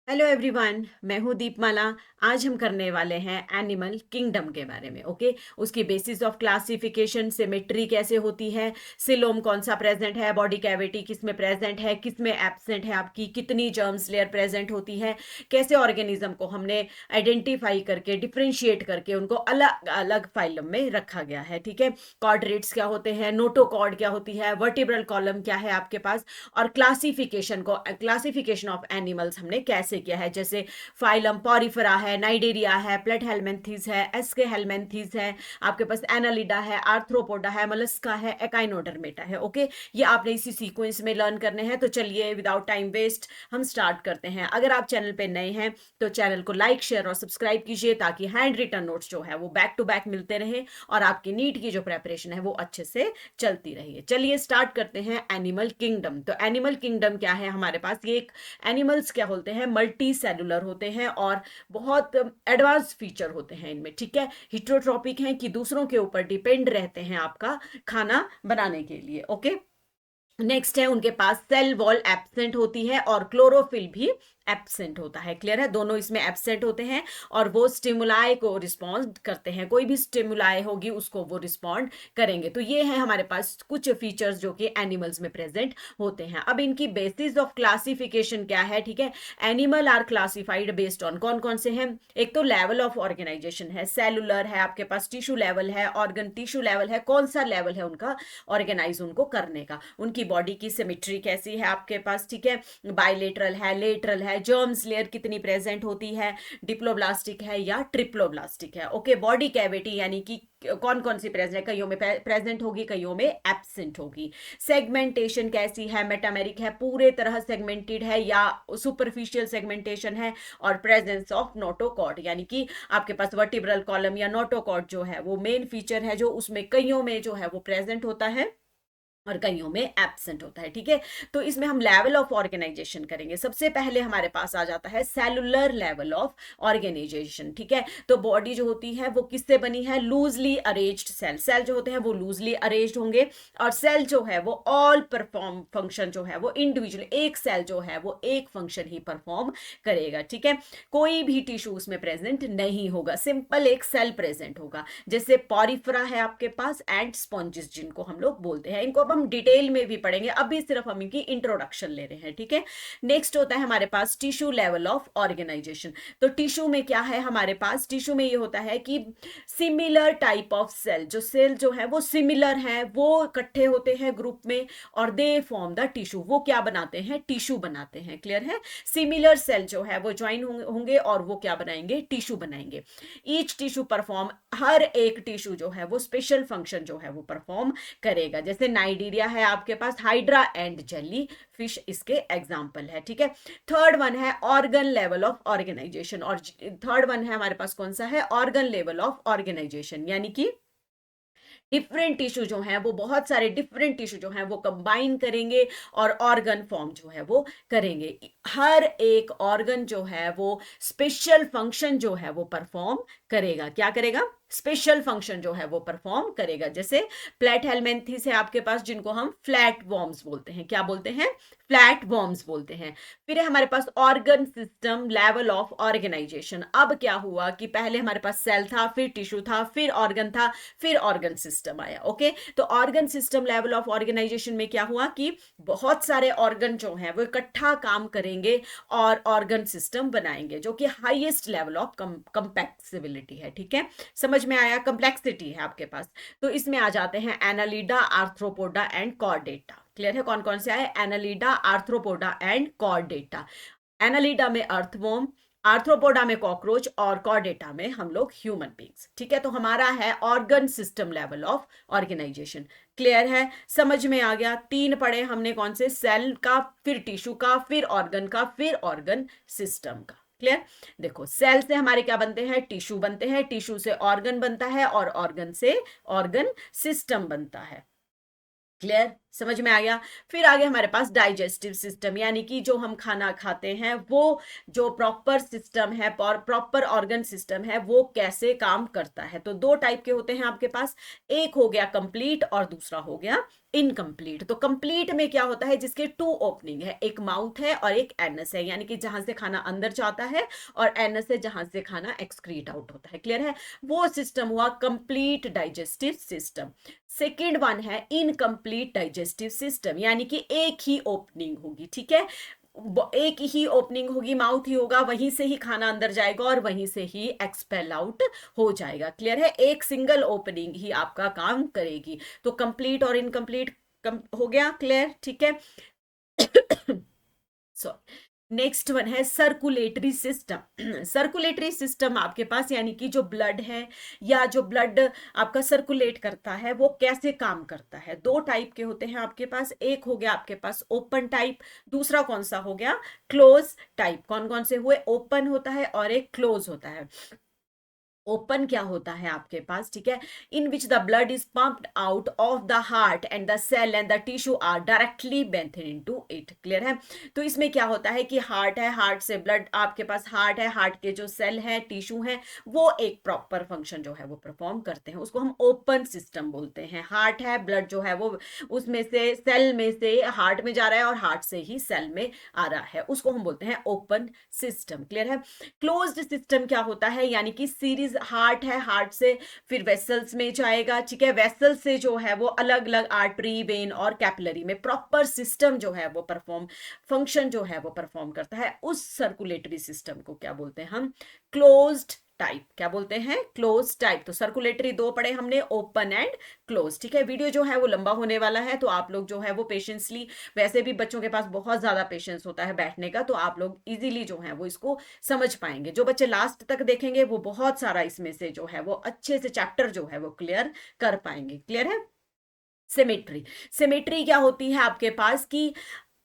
Hello everyone, मैं हूँ दीपमाला। आज हम करने वाले हैं एनिमल किंगडम के बारे में। ओके, उसकी बेसिस ऑफ क्लासिफिकेशन, सिमेट्री कैसे होती है, सिलोम कौन सा प्रेजेंट है, बॉडी कैविटी किस में प्रेजेंट है, किस में एब्सेंट है, आपकी कितनी जर्म्स लेयर प्रेजेंट होती है, कैसे ऑर्गेनिज्म को हमने आइडेंटिफाई करके डिफ्रेंशिएट करके उनको अलग अलग फाइलम में रखा गया है। ठीक है, कॉर्डरेट्स क्या होते हैं, नोटोकॉर्ड क्या होती है, वर्टिब्रल कॉलम क्या है आपके पास, और क्लासिफिकेशन ऑफ एनिमल्स हमने कैसे किया है। जैसे फाइलम पॉरीफेरा है, नाइडेरिया है, प्लेटहेलमिन्थीज है, एस्केहेलमिन्थीज है, आपके पास एनालिडा है, आर्थ्रोपोडा है, मोलस्का है, एकाइनोडर्मेटा है। ओके, ये आपने इसी सीक्वेंस में लर्न करने हैं। तो चलिए विदाउट टाइम वेस्ट हम स्टार्ट करते हैं। अगर आप चैनल पे नए हैं तो चैनल को लाइक, शेयर और सब्सक्राइब कीजिए ताकि हैंड रिटन नोट्स जो है वो बैक टू बैक मिलते रहे और आपकी नीट की जो प्रेपरेशन है वो अच्छे से चलती रही। चलिए स्टार्ट करते हैं एनिमल किंगडम। तो एनिमल किंगडम क्या है हमारे पास, ये एक एनिमल्स क्या होते हैं, मल्टी सेलुलर होते हैं और बहुत एडवांस फीचर होते हैं इनमें। ठीक है, हिट्रोट्रॉपिक हैं कि दूसरों के ऊपर डिपेंड रहते हैं आपका खाना बनाने के लिए। ओके, नेक्स्ट है उनके पास सेल वॉल एब्सेंट होती है और क्लोरोफिल भी एब्सेंट होता है। क्लियर है, दोनों इसमें एब्सेंट होते हैं और वो स्टिमुलाई को रिस्पॉन्ड करते हैं। कोई भी स्टिमुलाई होगी उसको वो रिस्पॉन्ड करेंगे। तो ये है हमारे पास कुछ फीचर्स जो कि एनिमल्स में प्रेजेंट होते हैं। अब इनकी बेसिस ऑफ क्लासिफिकेशन क्या है। ठीक है, animal are classified based on कौन कौन से हैं। एक तो लेवल ऑफ ऑर्गेनाइजेशन है, सेलुलर है, आपके पास टिश्यू लेवल है, ऑर्गन टिश्यू लेवल है, कौन सा लेवल है उनका ऑर्गेनाइज उनको करने का, उनकी बॉडी की सिमेट्री कैसी है आपके पास। ठीक है, बायलेटरल है, लेटरल है, जर्म्स लेयर कितनी प्रेजेंट होती है, डिप्लोब्लास्टिक है या ट्रिप्लोब्लास्टिक है। ओके, बॉडी कैविटी यानी कि कौन कौन सी प्रेजेंट है, कईयों में प्रेजेंट होगी, कईयों में एब्सेंट होगी। सेगमेंटेशन कैसी है, मेटामेरिक है, पूरे तरह सेगमेंटेड है या सुपरफिशियल सेगमेंटेशन है, और प्रेजेंस ऑफ नोटोकॉर्ड यानी कि आपके पास वर्टिब्रल कॉलम या नोटोकॉर्ड जो है वो मेन फीचर है, जो उसमें कईयों में जो है वो प्रेजेंट होता है और कईयों में एब्सेंट होता है। ठीक है, तो इसमें हम लेवल ऑफ ऑर्गेनाइजेशन करेंगे। सबसे पहले हमारे पास आ जाता है सेलुलर लेवल ऑफ ऑर्गेनाइजेशन। ठीक है, तो बॉडी जो होती है वो किससे बनी है, लूजली अरेंज्ड सेल। सेल जो होते हैं वो लूजली अरेंज्ड होंगे और सेल जो है वो ऑल परफॉर्म फंक्शन जो है वो इंडिविजुअल, एक सेल जो है वो एक फंक्शन ही परफॉर्म करेगा। ठीक है, कोई भी टिश्यू उसमें प्रेजेंट नहीं होगा, सिंपल एक सेल प्रेजेंट होगा। जैसे पॉरीफेरा है आपके पास एंड स्पॉन्जिस जिनको हम लोग बोलते हैं, इनको अब हम डिटेल में भी पढ़ेंगे, अभी सिर्फ हम इनकी इंट्रोडक्शन ले रहे हैं। ठीक है, नेक्स्ट होता है हमारे पास टिश्यू लेवल ऑफ ऑर्गेनाइजेशन। तो टिश्यू में क्या है हमारे पास, टिश्यू में ये होता है कि सिमिलर टाइप ऑफ सेल, जो सेल जो है वो सिमिलर है, वो इकट्ठे होते हैं ग्रुप में और दे फॉर्म द टिश्यू। वो क्या बनाते हैं, टिश्यू बनाते हैं। क्लियर है, सिमिलर सेल जो है वो ज्वाइन होंगे और वो क्या बनाएंगे, टिश्यू बनाएंगे। ईच टिश्यू परफॉर्म, हर एक टिश्यू जो है वो स्पेशल फंक्शन जो है वो परफॉर्म करेगा। जैसे नाइजीरिया है आपके पास, हाइड्रा एंड जेली फिश इसके एग्जाम्पल है। ठीक है, थर्ड वन है ऑर्गन लेवल ऑफ ऑर्गेनाइजेशन, और थर्ड वन है हमारे पास कौन सा है, ऑर्गन लेवल ऑफ ऑर्गेनाइजेशन, यानी कि डिफरेंट टिश्यू जो है वो, बहुत सारे डिफरेंट टिश्यू जो है वो कंबाइन करेंगे और ऑर्गन फॉर्म जो है वो करेंगे। हर एक ऑर्गन जो है वो स्पेशल फंक्शन जो है वो परफॉर्म करेगा। क्या करेगा, स्पेशल फंक्शन जो है वो परफॉर्म करेगा। जैसे प्लेटहेलमिन्थीज है आपके पास, जिनको हम फ्लैट वॉर्म्स बोलते हैं। क्या बोलते हैं, फ्लैट वॉर्म्स बोलते हैं। फिर है हमारे पास organ system level of organization. अब क्या हुआ कि पहले हमारे पास सेल था, फिर टिश्यू था, फिर ऑर्गन था, फिर ऑर्गन सिस्टम आया। ओके, तो organ system level of organization में क्या हुआ कि बहुत सारे ऑर्गन जो हैं वो इकट्ठा काम करेंगे और ऑर्गन सिस्टम बनाएंगे, जो कि हाईएस्ट लेवल ऑफ कंपैक्सिबिलिटी है। ठीक है, समझ में आया, कंप्लेक्सिटी है आपके पास। तो इसमें आ जाते हैं Annelida, arthropoda and Chordata. Clear है, कौन कौन से आए, Annelida, arthropoda and Chordata. Annelida में अर्थवॉर्म, आर्थ्रोपोडा में कॉकरोच और कॉर्डेटा में हम लोग ह्यूमन बींग्स। ठीक है, तो हमारा है organ system level of organization. Clear है, समझ में आ गया। तीन पढ़े हमने, कौन से, सेल का, फिर टिश्यू का, फिर ऑर्गन का, फिर ऑर्गन सिस्टम का। क्लियर, देखो सेल से हमारे क्या बनते हैं, टिश्यू बनते हैं, टिश्यू से ऑर्गन बनता है और ऑर्गन से ऑर्गन सिस्टम बनता है। क्लियर, समझ में आ गया। फिर आगे हमारे पास डाइजेस्टिव सिस्टम, यानी कि जो हम खाना खाते हैं वो जो प्रॉपर सिस्टम है, प्रॉपर ऑर्गन सिस्टम है, वो कैसे काम करता है। तो दो टाइप के होते हैं आपके पास, एक हो गया कंप्लीट और दूसरा हो गया इनकम्प्लीट। तो कंप्लीट में क्या होता है, जिसके टू ओपनिंग है, एक माउथ है और एक एनस है, यानी कि जहां से खाना अंदर जाता है, और एनस है जहां से खाना एक्सक्रीट आउट होता है। क्लियर है, वो सिस्टम हुआ complete digestive system. Second one है इनकम्प्लीट डाइजेस्टिव सिस्टम, यानी कि एक ही ओपनिंग होगी, ठीक है, एक ही ओपनिंग होगी, माउथ ही होगा, वहीं से ही खाना अंदर जाएगा और वहीं से ही एक्सपेल आउट हो जाएगा। क्लियर है, एक सिंगल ओपनिंग ही आपका काम करेगी। तो कंप्लीट और इनकम्प्लीट हो गया क्लियर, ठीक है। सॉरी, नेक्स्ट वन है सर्कुलेटरी सिस्टम। सर्कुलेटरी सिस्टम आपके पास, यानी कि जो ब्लड है या जो ब्लड आपका सर्कुलेट करता है वो कैसे काम करता है। दो टाइप के होते हैं आपके पास, एक हो गया आपके पास ओपन टाइप, दूसरा कौन सा हो गया, क्लोज टाइप। कौन कौन से हुए, ओपन होता है और एक क्लोज होता है। ओपन क्या होता है आपके पास, ठीक है, in which the blood is pumped out of the heart and the cell and the tissue are directly bathed into it. Clear है, तो इसमें क्या होता है कि हार्ट है, हार्ट से ब्लड, आपके पास हार्ट है, हार्ट के जो सेल है, टिश्यू है, वो एक प्रॉपर फंक्शन जो है वो परफॉर्म करते हैं, उसको हम ओपन सिस्टम बोलते हैं। हार्ट है, ब्लड जो है वो उसमें से सेल में से हार्ट में जा रहा है और हार्ट से ही सेल में आ रहा है, उसको हम बोलते हैं ओपन सिस्टम। क्लियर है, क्लोज्ड सिस्टम क्या होता है, यानी कि सीरीज हार्ट है, हार्ट से फिर वेसल्स में जाएगा, ठीक है, वेसल से जो है वो अलग अलग आर्टरी, वेन और कैपिलरी में प्रॉपर सिस्टम जो है वो परफॉर्म, फंक्शन जो है वो परफॉर्म करता है। उस सर्कुलेटरी सिस्टम को क्या बोलते हैं हम, क्लोज्ड टाइप। क्या बोलते हैं, क्लोज टाइप। तो सर्कुलेटरी दो पढ़े हमने, ओपन एंड क्लोज, ठीक है। वीडियो जो है वो लंबा होने वाला है, तो आप लोग जो है वो पेशेंसली, वैसे भी बच्चों के पास बहुत ज्यादा पेशेंस होता है बैठने का, तो आप लोग इजीली जो है वो इसको समझ पाएंगे। जो बच्चे लास्ट तक देखेंगे वो बहुत सारा इसमें से जो है वो अच्छे से चैप्टर जो है वो क्लियर कर पाएंगे। क्लियर है, सिमेट्री। सिमेट्री क्या होती है आपके पास कि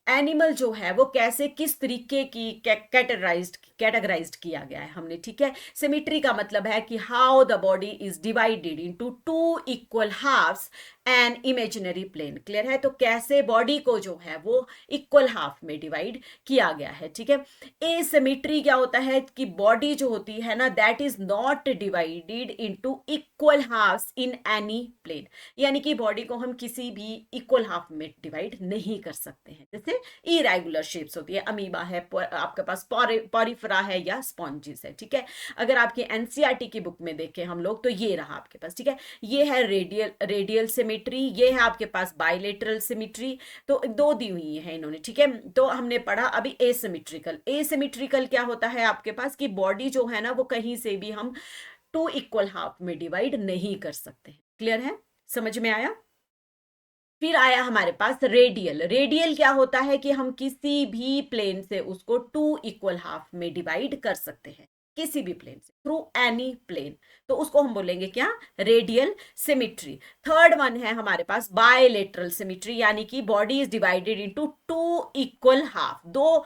एनिमल जो है वो कैसे, किस तरीके की कैटेगराइज्ड किया गया है हमने, ठीक है। सिमेट्री का मतलब है कि how the body is divided into two equal halves an imaginary plane. Clear है, तो कैसे बॉडी को जो है वो इक्वल हाफ में डिवाइड किया गया है, ठीक है। एसिमेट्री क्या होता है कि बॉडी जो होती है ना, that is not divided into equal halves in any plane, यानी कि बॉडी को हम किसी भी इक्वल हाफ में डिवाइड नहीं कर सकते हैं। जैसे इरेगुलर शेप्स होती है, अमीबा है, आपके पास पॉरीफेरा है या स्पॉन्जिस है, ठीक है। अगर आपके एनसीईआरटी की बुक में देखें हम लोग, तो ये रहा आपके पास, ठीक है, ये है रेडियल सिमेट्री, ये है आपके पास बाइलेटरल सिमेट्री। तो दो दी हुई है इन्होंने, ठीक है। तो हमने पढ़ा अभी एसिमेट्रिकल। एसिमेट्रिकल क्या होता है आपके पास कि बॉडी जो है ना वो कहीं से भी हम टू इक्वल हाफ में डिवाइड नहीं कर सकते। क्लियर है, समझ में आया। फिर आया हमारे पास रेडियल। रेडियल क्या होता है कि हम किसी भी प्लेन से उसको टू इक्वल हाफ में डिवाइड कर सकते हैं, किसी भी प्लेन से, थ्रू एनी प्लेन, तो उसको हम बोलेंगे क्या, रेडियल सिमिट्री। थर्ड वन है हमारे पास बायलेटरल सिमिट्री, यानी कि body is divided into two equal half, दो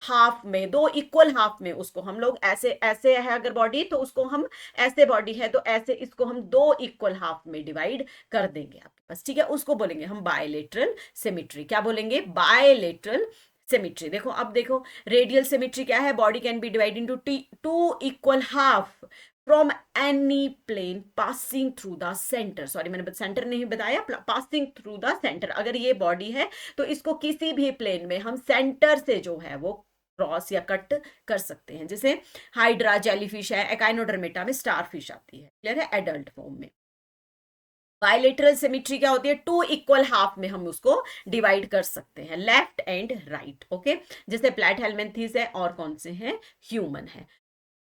हाफ में, दो इक्वल हाफ में उसको हम लोग ऐसे, ऐसे है अगर बॉडी तो उसको हम, ऐसे बॉडी है तो ऐसे, इसको हम दो इक्वल हाफ में डिवाइड कर देंगे आपके पास, ठीक है, उसको बोलेंगे हम बायलेटरल सिमेट्री। क्या बोलेंगे, बायलेटरल सिमेट्री। देखो अब देखो, रेडियल सिमेट्री क्या है, body can be divide into two equal half from any plane passing through the centre, sorry मैंने सेंटर नहीं बताया, पासिंग थ्रू द सेंटर। अगर ये बॉडी है तो इसको किसी भी प्लेन में हम सेंटर से जो है वो क्रॉस या कट कर सकते हैं। जैसे हाइड्रा जेलीफिश है, एकाइनोडर्मेटा में स्टार फिश आती है, क्लियर है, एडल्ट फॉर्म में। बायलेटरल सिमेट्री क्या होती है, टू इक्वल हाफ में हम उसको डिवाइड कर सकते हैं, लेफ्ट एंड राइट, ओके। जैसे प्लैटहेलमिन्थेस है और कौन से हैं, ह्यूमन है।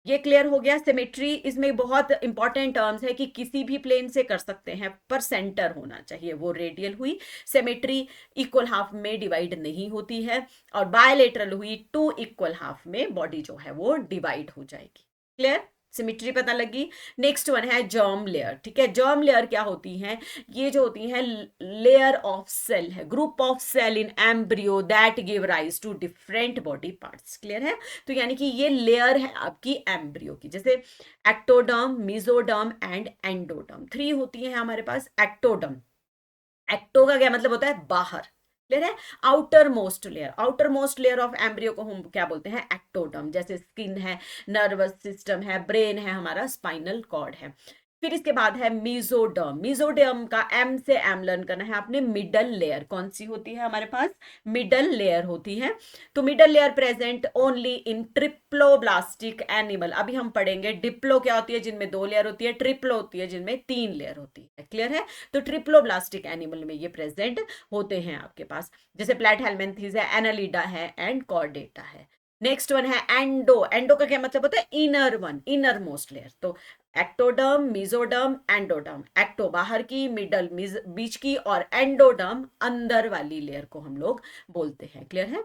ये क्लियर हो गया सिमेट्री। इसमें बहुत इंपॉर्टेंट टर्म्स है कि किसी भी प्लेन से कर सकते हैं पर सेंटर होना चाहिए, वो रेडियल हुई। सिमेट्री इक्वल हाफ में डिवाइड नहीं होती है, और बायलेटरल हुई टू इक्वल हाफ में बॉडी जो है वो डिवाइड हो जाएगी। क्लियर, सिमेट्री पता लगी। नेक्स्ट वन है जर्म लेयर, ठीक है। जर्म लेयर क्या होती है, ये जो होती है लेयर ऑफ सेल है, group of cell in embryo that give rise to different body parts. Clear है, तो यानी कि ये लेयर है आपकी एम्ब्रियो की। जैसे ectoderm, mesoderm and endoderm, three होती है हमारे पास। एक्टोडर्म, एक्टो का क्या मतलब होता है? बाहर। क्लियर है? Outer most layer of embryo को हम क्या बोलते हैं? एक्टोडर्म। जैसे स्किन है, नर्वस सिस्टम है, ब्रेन है, हमारा स्पाइनल कॉर्ड है। फिर इसके बाद है मीजोडर्म। मीजोडर्म का एम से एम लर्न करना है आपने। मिडल लेयर कौन सी होती है हमारे पास? मिडल लेयर होती है। तो middle layer present only in triploblastic animal. अभी हम पढ़ेंगे डिप्लो क्या होती है, जिनमें 2 लेयर होती है, ट्रिप्लो होती है जिनमें 3 लेयर होती है। क्लियर है? तो ट्रिप्लोब्लास्टिक एनिमल में ये प्रेजेंट होते हैं आपके पास। जैसे प्लेटहेलमिन्थेस है, एनालिडा है एंड कॉर्डेटा है। नेक्स्ट वन है एंडो। एंडो का क्या मतलब होता है? Inner one, inner most layer. तो एक्टोडर्म, मीजोडर्म, एंडोडर्म। एक्टो बाहर की, मिडल बीच की, और एंडोडर्म अंदर वाली लेयर को हम लोग बोलते हैं। क्लियर है?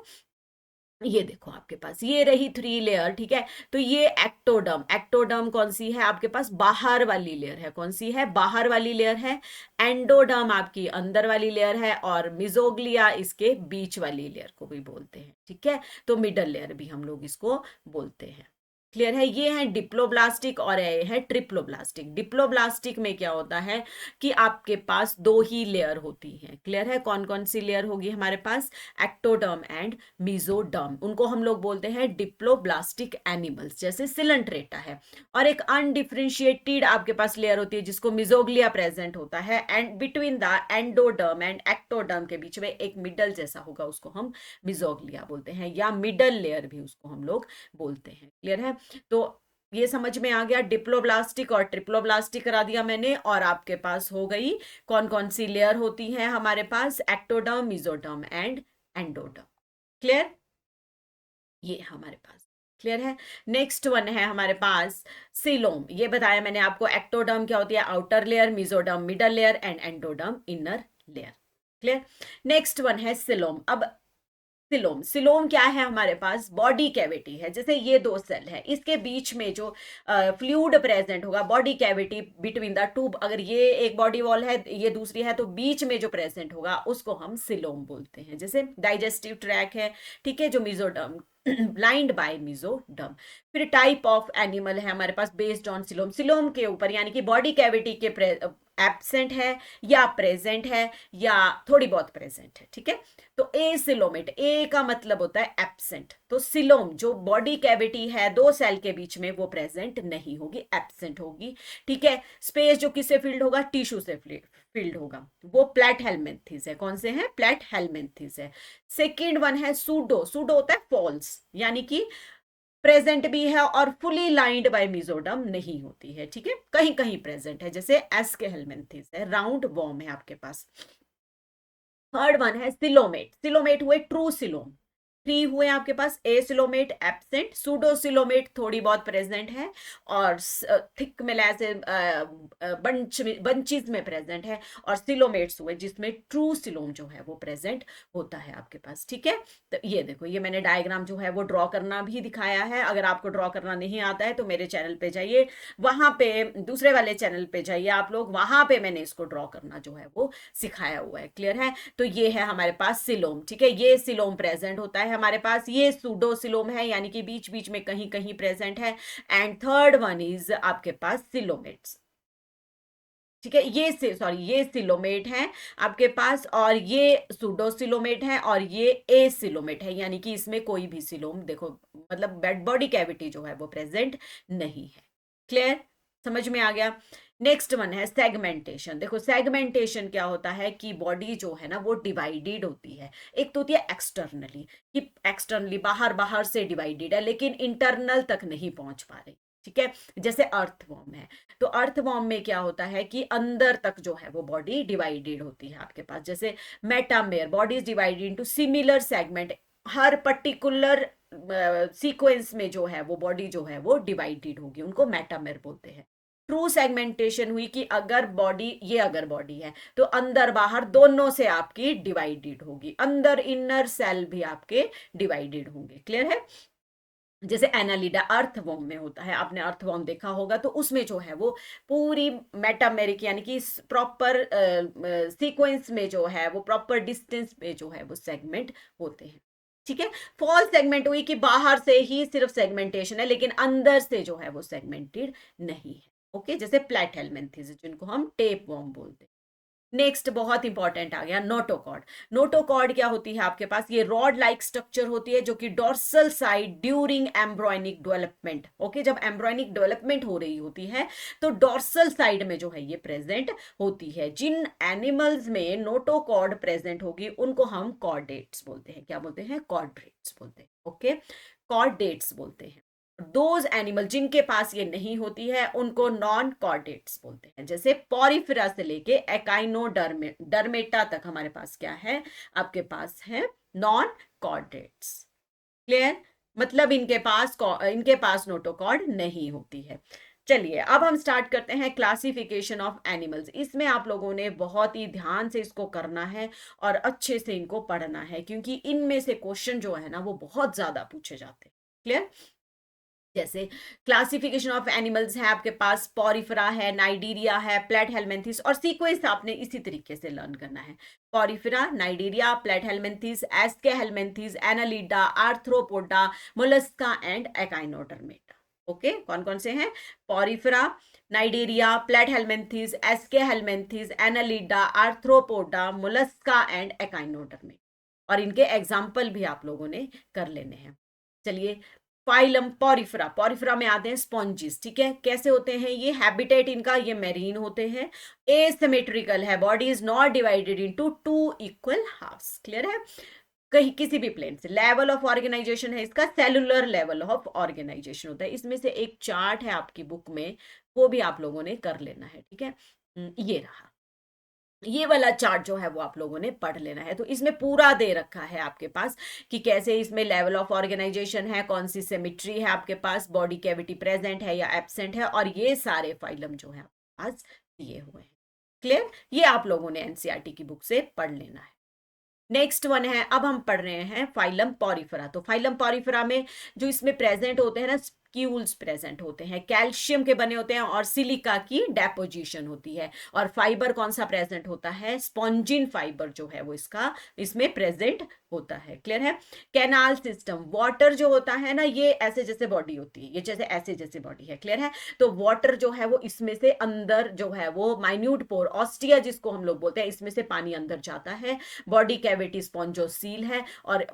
ये देखो आपके पास ये रही 3 लेयर। ठीक है? तो ये एक्टोडर्म। एक्टोडर्म कौन सी है आपके पास? बाहर वाली लेयर है। कौन सी है? बाहर वाली लेयर है। एंडोडर्म आपकी अंदर वाली लेयर है, और मिजोग्लिया इसके बीच वाली लेयर को भी बोलते हैं। ठीक है? तो मिडल लेयर भी हम लोग इसको बोलते हैं। क्लियर है? ये है डिप्लोब्लास्टिक और ये है ट्रिप्लोब्लास्टिक। डिप्लोब्लास्टिक में क्या होता है कि आपके पास 2 ही लेयर होती हैं। क्लियर है? कौन कौन सी लेयर होगी हमारे पास? Ectoderm and mesoderm. उनको हम लोग बोलते हैं डिप्लोब्लास्टिक एनिमल्स। जैसे सिलेंट्रेटा है। और एक अनडिफरेंशिएटेड आपके पास लेयर होती है जिसको मिजोग्लिया प्रेजेंट होता है, and between the endoderm and ectoderm के बीच में एक मिडल जैसा होगा, उसको हम मिजोग्लिया बोलते हैं, या मिडल लेयर भी उसको हम लोग बोलते हैं। क्लियर है? तो ये समझ में आ गया। डिप्लोब्लास्टिक और ट्रिप्लोब्लास्टिक करा दिया मैंने, और आपके पास हो गई कौन कौन सी लेयर होती हैं हमारे पास? Ectoderm, mesoderm and endoderm. Clear? ये हमारे पास क्लियर है। नेक्स्ट वन है हमारे पास सिलोम। ये बताया मैंने आपको। एक्टोडर्म क्या होती है? Outer layer, mesoderm middle layer, and endoderm inner layer. Clear? Next one है सिलोम। अब सिलोम, सिलोम क्या है हमारे पास? बॉडी कैविटी है। जैसे ये 2 सेल है, इसके बीच में जो फ्लूइड प्रेजेंट होगा, body cavity between the two, अगर ये एक बॉडी वॉल है, ये दूसरी है, तो बीच में जो प्रेजेंट होगा उसको हम सिलोम बोलते हैं। जैसे डाइजेस्टिव ट्रैक है। ठीक है? जो मिजोडर्म ब्लाइंड बाय मिजोडर्म। फिर टाइप ऑफ एनिमल है हमारे पास बेस्ड ऑन सिलोम। सिलोम के ऊपर, यानी कि बॉडी कैविटी के एब्सेंट है या प्रेजेंट है या थोड़ी बहुत प्रेजेंट है। ठीक है? तो ए सिलोमेट, ए का मतलब होता है एब्सेंट। तो सिलोम जो बॉडी कैविटी है 2 सेल के बीच में, वो प्रेजेंट नहीं होगी, एब्सेंट होगी। ठीक है? स्पेस जो किससे फिल्ड होगा? टिश्यू से फील्ड होगा। वो प्लेटहेलमिन्थेस है। कौन से हैं? प्लेटहेलमिन्थेस है। सेकेंड वन है सूडो। सूडो होता है फॉल्स, यानी कि प्रेजेंट भी है और फुली लाइंड बाय मिजोडम नहीं होती है। ठीक है? कहीं कहीं प्रेजेंट है, जैसे एस्के हेलमिन्थेस है, राउंड वॉर्म है आपके पास। थर्ड वन है सिलोमेट। सिलोमेट हुए ट्रू सिलोम। 3 हुए आपके पास। ए सिलोमेट एब्सेंट, सूडो सिलोमेट थोड़ी बहुत प्रेजेंट है, और थिक में ऐसे बंचीज में प्रेजेंट है, और सिलोमेट्स हुए जिसमें ट्रू सिलोम जो है वो प्रेजेंट होता है आपके पास। ठीक है? तो ये देखो, ये मैंने डायग्राम जो है वो ड्रॉ करना भी दिखाया है। अगर आपको ड्रॉ करना नहीं आता है तो मेरे चैनल पे जाइए, वहां पे दूसरे वाले चैनल पे जाइए आप लोग, वहां पे मैंने इसको ड्रॉ करना जो है वो सिखाया हुआ है। क्लियर है? तो ये है हमारे पास सिलोम। ठीक है? ये सिलोम प्रेजेंट होता है हमारे पास। ये सूडो सिलोम है, यानी कि बीच बीच में कहीं कहीं प्रेजेंट है। एंड थर्ड वन इज आपके पास सिलोमेट्स। ठीक है? ये सिलोमेट है आपके पास, और ये सूडो सिलोमेट है, और ये ए सिलोमेट है, यानी कि इसमें कोई भी सिलोम देखो, मतलब बेड बॉडी कैविटी जो है वो प्रेजेंट नहीं है। क्लियर? समझ में आ गया? नेक्स्ट वन है सेगमेंटेशन। देखो सेगमेंटेशन क्या होता है कि बॉडी जो है ना वो डिवाइडेड होती है। एक तो होती है एक्सटर्नली, कि एक्सटर्नली बाहर बाहर से डिवाइडेड है, लेकिन इंटरनल तक नहीं पहुंच पा रही। ठीक है? जैसे अर्थवॉर्म है। तो अर्थवॉर्म में क्या होता है कि अंदर तक जो है वो बॉडी डिवाइडेड होती है आपके पास। जैसे metamere, body is divided into similar segment. हर पर्टिकुलर सीक्वेंस में जो है वो बॉडी जो है वो डिवाइडेड होगी, उनको मेटामेयर बोलते हैं। ट्रू सेगमेंटेशन हुई कि अगर बॉडी है तो अंदर बाहर दोनों से आपकी डिवाइडेड होगी, अंदर इनर सेल भी आपके डिवाइडेड होंगे। क्लियर है? जैसे एनालिडा अर्थवॉर्म में होता है, आपने अर्थवॉर्म देखा होगा, तो उसमें जो है वो पूरी मेटामेरिक, यानी कि प्रॉपर सीक्वेंस में जो है वो प्रॉपर डिस्टेंस पे जो है वो सेगमेंट होते हैं। ठीक है? फॉल्स सेगमेंट हुई कि बाहर से ही सिर्फ सेगमेंटेशन है, लेकिन अंदर से जो है वो सेगमेंटेड नहीं है। ओके? जैसे प्लेटहेलमिन्थेस जिनको हम टेप वॉर्म बोलते हैं। नेक्स्ट बहुत इंपॉर्टेंट आ गया नोटोकॉर्ड। नोटोकॉर्ड क्या होती है आपके पास, ये रॉड लाइक स्ट्रक्चर होती है जो कि dorsal side during embryonic development, okay, जब एम्ब्रॉयनिक डेवलपमेंट हो रही होती है तो डोर्सल साइड में जो है ये प्रेजेंट होती है। जिन एनिमल्स में नोटोकॉर्ड प्रेजेंट होगी उनको हम कॉर्डेट्स बोलते हैं। क्या बोलते हैं? कॉर्डेट्स बोलते हैं, ओके, कॉर्डेट्स बोलते हैं। दोज एनिमल जिनके पास ये नहीं होती है उनको नॉन कॉर्डेट्स बोलते हैं। जैसे पॉरीफेरा से लेके एकाइनोडर्मेटा तक हमारे पास क्या है, आपके पास है नॉन कॉर्डेट्स। क्लियर? मतलब इनके पास नोटोकॉर्ड नहीं होती है। चलिए अब हम स्टार्ट करते हैं क्लासिफिकेशन ऑफ एनिमल्स। इसमें आप लोगों ने बहुत ही ध्यान से इसको करना है और अच्छे से इनको पढ़ना है, क्योंकि इनमें से क्वेश्चन जो है ना वो बहुत ज्यादा पूछे जाते हैं। क्लियर? जैसे क्लासिफिकेशन ऑफ एनिमल्स है आपके पास, पॉरीफेरा है, नाइडीरिया है, प्लेटहेलमिन्थेस, और सीक्वेंस आपने इसी तरीके से लर्न करना है। Porifera, Cnidaria, Platyhelminthes, Aschelminthes, Annelida, Arthropoda, Mollusca and Echinodermata. Okay, कौन कौन से हैं? Porifera, Cnidaria, Platyhelminthes, Aschelminthes, Annelida, Arthropoda, Mollusca and Echinodermata. और इनके एग्जाम्पल भी आप लोगों ने कर लेने हैं। चलिए, फाइलम पॉरीफेरा, पॉरीफेरा में आते हैं स्पॉन्जिस। ठीक है, कैसे होते हैं ये? हैबिटेट इनका ये मैरीन होते हैं, एसिमेट्रिकल है, body is not divided into two equal halves. Clear है? कहीं किसी भी प्लेन से लेवल ऑफ ऑर्गेनाइजेशन है इसका, सेलुलर लेवल ऑफ ऑर्गेनाइजेशन होता है। इसमें से एक चार्ट है आपकी बुक में, वो भी आप लोगों ने कर लेना है। ठीक है, ये रहा, ये वाला चार्ट जो है वो आप लोगों ने पढ़ लेना है। तो इसमें पूरा दे रखा है आपके पास कि कैसे इसमें लेवल ऑफ ऑर्गेनाइजेशन है, कौन सी सिमेट्री है आपके पास, बॉडी कैविटी प्रेजेंट है या एब्सेंट है, और ये सारे फाइलम जो है आपके पास दिए हुए हैं। क्लियर? ये आप लोगों ने एनसीईआरटी की बुक से पढ़ लेना है। नेक्स्ट वन है, अब हम पढ़ रहे हैं फाइलम पॉरीफेरा। तो फाइलम पॉरीफेरा में जो इसमें प्रेजेंट होते हैं ना, स्क्यूल्स प्रेजेंट होते हैं, कैल्शियम के बने होते हैं और सिलिका की डेपोजिशन होती है। और फाइबर कौन सा प्रेजेंट होता है? स्पॉन्जिन फाइबर जो है वो इसमें प्रेजेंट होता है। क्लियर है? कैनाल सिस्टम, वाटर जो होता है ना, ये ऐसे जैसे बॉडी होती है, ये जैसे ऐसे जैसे बॉडी है। क्लियर है? तो वाटर जो है वो इसमें से अंदर जो है वो माइन्यूट पोर, ऑस्टिया जिसको हम लोग बोलते हैं, इसमें से पानी अंदर जाता है। बॉडी कैविटी स्पॉन्जोसील है और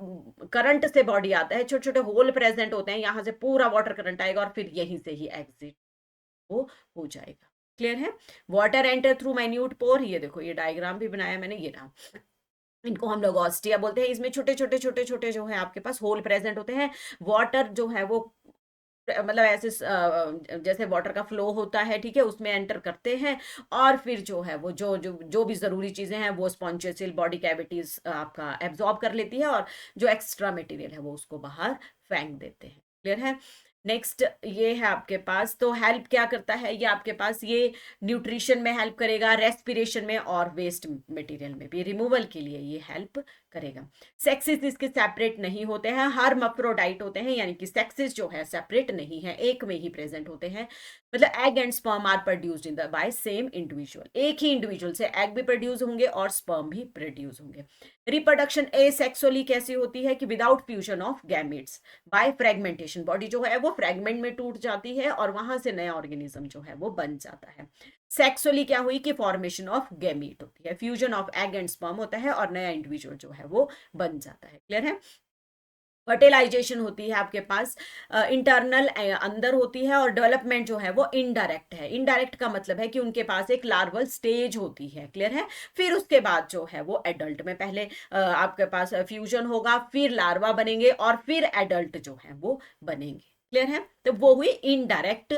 करंट से बॉडी आता है, छोटे छोटे होल प्रेजेंट होते हैं, यहां से पूरा वाटर करंट आएगा और फिर यहीं से ही एग्जिट वो हो जाएगा। क्लियर है? वाटर एंटर थ्रू माइन्यूट पोर, ये देखो ये डायग्राम भी बनाया मैंने, ये रहा, इनको हम लोग ऑस्टिया बोलते हैं। इसमें छोटे छोटे छोटे छोटे जो है आपके पास होल प्रेजेंट होते हैं। वाटर जो है वो मतलब ऐसे जैसे वाटर का फ्लो होता है, ठीक है, उसमें एंटर करते हैं और फिर जो है वो जो भी जरूरी चीजें हैं वो स्पॉन्जियल बॉडी कैविटीज आपका एब्जॉर्ब कर लेती है और जो एक्स्ट्रा मटेरियल है वो उसको बाहर फेंक देते हैं। क्लियर है? नेक्स्ट ये है आपके पास, तो हेल्प क्या करता है ये आपके पास? ये न्यूट्रिशन में हेल्प करेगा, रेस्पिरेशन में और वेस्ट मटेरियल में भी रिमूवल के लिए ये हेल्प करेगा। सेक्सेस इसके सेपरेट नहीं होते हैं, हर्माफ्रोडाइट होते हैं, यानी कि सेक्सेस जो है सेपरेट नहीं है, एक में ही प्रेजेंट होते हैं। मतलब egg and sperm are produced in the by same individual, एक ही इंडिविजुअल से एग भी प्रोड्यूस होंगे और स्पर्म भी प्रोड्यूस होंगे। रिप्रोडक्शन एसेक्सुअली कैसी होती है? कि without fusion of gametes, by fragmentation, body जो है वो फ्रेगमेंट में टूट जाती है और वहां से नया ऑर्गेनिज्म जो है वो बन जाता है। सेक्सुअली क्या हुई? कि फॉर्मेशन ऑफ गैमीट होती है, fusion of egg and sperm होता है और नया इंडिविजुअल जो है वो बन जाता है। क्लियर है? फर्टिलाइजेशन होती है आपके पास इंटरनल अंदर होती है, और डेवलपमेंट जो है वो इनडायरेक्ट है। इनडायरेक्ट का मतलब है कि उनके पास एक लार्वल स्टेज होती है। क्लियर है? फिर उसके बाद जो है वो एडल्ट में पहले आपके पास फ्यूजन होगा, फिर लार्वा बनेंगे और फिर एडल्ट जो है वो बनेंगे। क्लियर है? तो वो हुई इनडायरेक्ट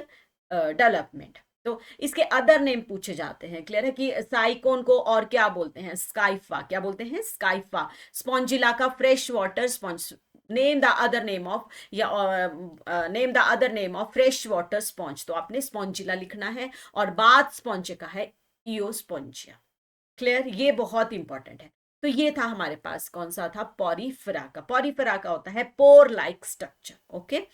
डेवलपमेंट। तो इसके अदर नेम पूछे जाते हैं। क्लियर है? कि साइकोन को और क्या बोलते हैं? स्काइफा। क्या बोलते हैं? स्काइफा। स्पॉन्जिला का fresh water sponge. Name the other name of, या name the other name of fresh water sponge, तो आपने स्पॉन्जिला लिखना है, और बाद स्पॉन्ज का है ईओस्पॉन्जिया। क्लियर? ये बहुत इंपॉर्टेंट है। तो ये था हमारे पास कौन सा था? पॉरीफेरा का। पॉरीफेरा का होता है pore like structure. Okay,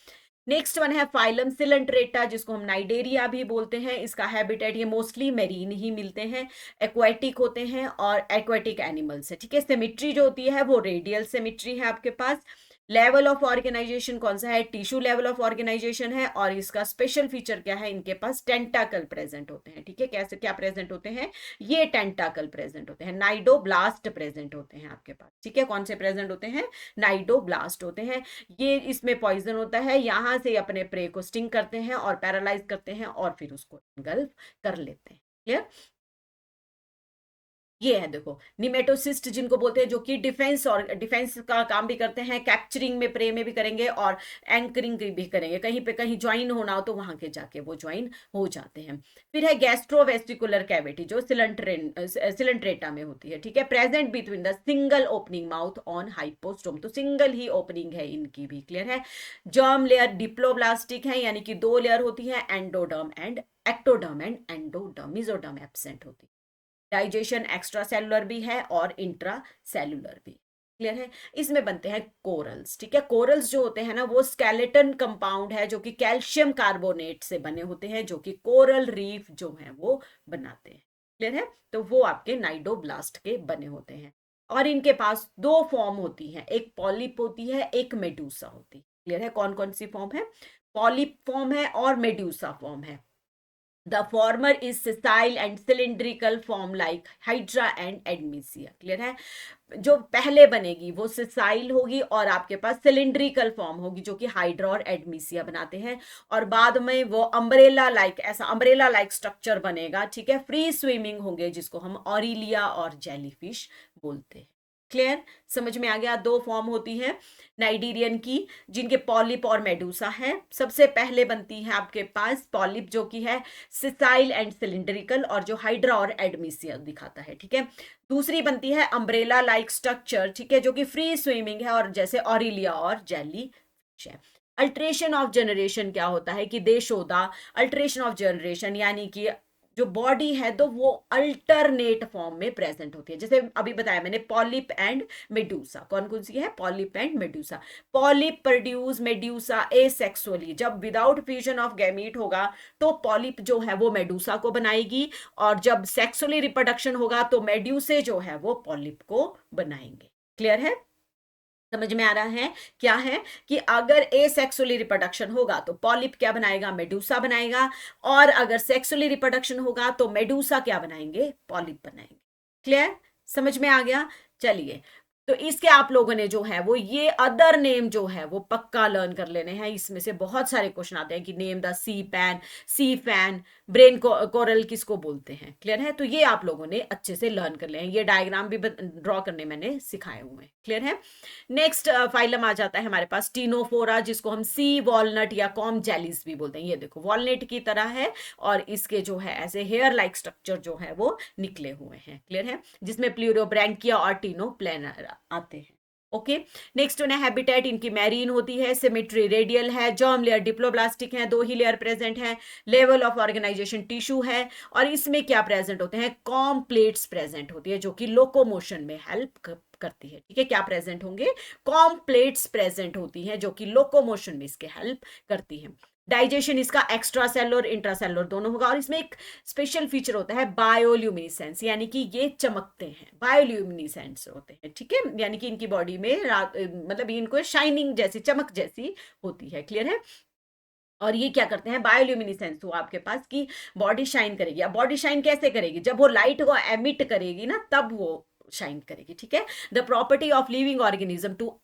next one है फाइलम सिलेंट्रेटा, जिसको हम नाइडेरिया भी बोलते हैं। इसका हैबिटेट ये मोस्टली मेरीन ही मिलते हैं, एक्वाटिक होते हैं और एक्वाटिक एनिमल्स है। ठीक है, सिमेट्री जो होती है वो रेडियल सिमेट्री है आपके पास। लेवल ऑफ ऑर्गेनाइजेशन कौन सा है, टिश्यू लेवल ऑफ ऑर्गेनाइजेशन है, और इसका स्पेशल फीचर क्या है, इनके पास टेंटाकल प्रेजेंट होते हैं, ठीक है। कैसे क्या प्रेजेंट होते हैं, ये टेंटाकल प्रेजेंट होते हैं, नाइडोब्लास्ट प्रेजेंट होते हैं आपके पास, ठीक है। कौन से प्रेजेंट होते हैं, नाइडोब्लास्ट होते हैं। ये इसमें पॉइजन होता है, यहां से अपने प्रे को स्टिंग करते हैं और पैरालाइज करते हैं और फिर उसको इंगल्फ कर लेते हैं। क्लियर। ये है देखो निमेटोसिस्ट जिनको बोलते हैं, जो कि डिफेंस और डिफेंस का काम भी करते हैं, कैप्चरिंग में प्रे में भी करेंगे और एंकरिंग भी करेंगे, कहीं पे कहीं ज्वाइन होना हो तो वहां के जाके वो ज्वाइन हो जाते हैं। फिर है गैस्ट्रोवेस्टिकुलर कैविटी जो सिलेंट्रेटा में होती है, ठीक है, present between the single opening mouth on hypostome, तो सिंगल ही ओपनिंग है इनकी भी। क्लियर है। जर्म लेयर डिप्लोब्लास्टिक है, यानी कि 2 लेयर होती है, endoderm and ectoderm and endoderm, mesoderm absent होती है। डाइजेशन एक्स्ट्रा सेलुलर भी है और इंट्रा सेलुलर भी। क्लियर है। इसमें बनते हैं कोरल्स, ठीक है। कोरल्स जो होते हैं ना वो स्केलेटन कंपाउंड है जो कि कैल्शियम कार्बोनेट से बने होते हैं, जो कि कोरल रीफ जो है वो बनाते हैं। क्लियर है। तो वो आपके नाइडोब्लास्ट के बने होते हैं और इनके पास 2 फॉर्म होती हैं, एक पॉलिप होती है, एक मेडूसा होती है। क्लियर है। कौन कौन सी फॉर्म है, पॉलिप फॉर्म है और मेडूसा फॉर्म है। The former is sessile and cylindrical form like Hydra and Admesia. Clear है। जो पहले बनेगी वो सिसाइल होगी और आपके पास सिलिंड्रिकल फॉर्म होगी जो कि हाइड्रा और एडमीसिया बनाते हैं, और बाद में वो अम्ब्रेला लाइक, ऐसा अम्ब्रेला लाइक स्ट्रक्चर बनेगा, ठीक है। फ्री स्विमिंग होंगे जिसको हम ऑरिलिया और जेलीफिश बोलते हैं। क्लियर, समझ में आ गया। 2 फॉर्म होती है नाइडीरियन की जिनके पॉलिप और मेडूसा है। सबसे पहले बनती है आपके पास पॉलिप जो कि है सिसाइल एंड सिलिंड्रिकल और जो हाइड्रा और एडमीसिया दिखाता है, ठीक है। दूसरी बनती है अम्ब्रेला लाइक स्ट्रक्चर, ठीक है, जो कि फ्री स्विमिंग है और जैसे ऑरिलिया और जेली फिश है। अल्ट्रेशन ऑफ जनरेशन क्या होता है कि दे show the alteration of generation, यानी कि जो बॉडी है तो वो अल्टरनेट फॉर्म में प्रेजेंट होती है। जैसे अभी बताया मैंने पॉलिप एंड मेडूसा, कौन कौन सी है, polyp and Medusa. Polyp produce Medusa asexually, जब विदाउट फ्यूजन ऑफ गैमीट होगा तो पॉलिप जो है वो मेडूसा को बनाएगी, और जब सेक्सुअली रिप्रोडक्शन होगा तो मेड्यूसे जो है वो पॉलिप को बनाएंगे। क्लियर है, समझ में आ रहा है। क्या है कि अगर एसेक्सुअली रिप्रोडक्शन होगा तो पॉलिप क्या बनाएगा, मेडूसा बनाएगा, और अगर सेक्सुअली रिप्रोडक्शन होगा तो मेडूसा क्या बनाएंगे, पॉलिप बनाएंगे। क्लियर, समझ में आ गया। चलिए, तो इसके आप लोगों ने जो है वो ये अदर नेम जो है वो पक्का लर्न कर लेने हैं। इसमें से बहुत सारे क्वेश्चन आते हैं कि name the sea pen, sea fan, brain coral किसको बोलते हैं। क्लियर है, तो ये आप लोगों ने अच्छे से लर्न कर ले हैं। ये डायग्राम भी ड्रॉ करने मैंने सिखाए हुए हैं। क्लियर है। नेक्स्ट फाइलम आ जाता है हमारे पास टीनोफोरा, जिसको हम सी वॉलनट या कॉम जेलीज भी बोलते हैं। ये देखो वॉलनट की तरह है और इसके जो है ऐसे हेयर लाइक स्ट्रक्चर जो है वो निकले हुए हैं। क्लियर है, जिसमें प्लूरोब्रैंकिया और टीनोप्लेनर आते हैं। ओके, नेक्स्ट है हैबिटेट, इनकी मैरीन होती है, सिमेट्री रेडियल है, जर्म लेयर डिप्लोब्लास्टिक है, 2 ही लेयर प्रेजेंट है, लेवल ऑफ ऑर्गेनाइजेशन टिश्यू है, और इसमें क्या प्रेजेंट होते हैं, कॉम प्लेट्स प्रेजेंट होती है जो कि लोकोमोशन में हेल्प करती है। ठीक है, क्या प्रेजेंट होंगे, कॉम प्लेट्स प्रेजेंट होती हैं जो कि लोकोमोशन में इसके हेल्प करती है। डाइजेशन इसका एक्स्ट्रा सेलुलर इंट्रासेलुलर दोनों होगा, और इसमें एक स्पेशल फीचर होता है बायोल्यूमिनेसेंस, यानी कि ये चमकते हैं, बायोल्यूमिनेसेंस होते हैं। ठीक है, यानी कि इनकी बॉडी में मतलब इनको शाइनिंग जैसी, चमक जैसी होती है। क्लियर है। और ये क्या करते हैं, बायोल्यूमिनेसेंस हुआ आपके पास की बॉडी शाइन करेगी। अब बॉडी शाइन कैसे करेगी, जब वो लाइट को एमिट करेगी ना तब वो शाइन करेगी। ठीक है, the property of living organism to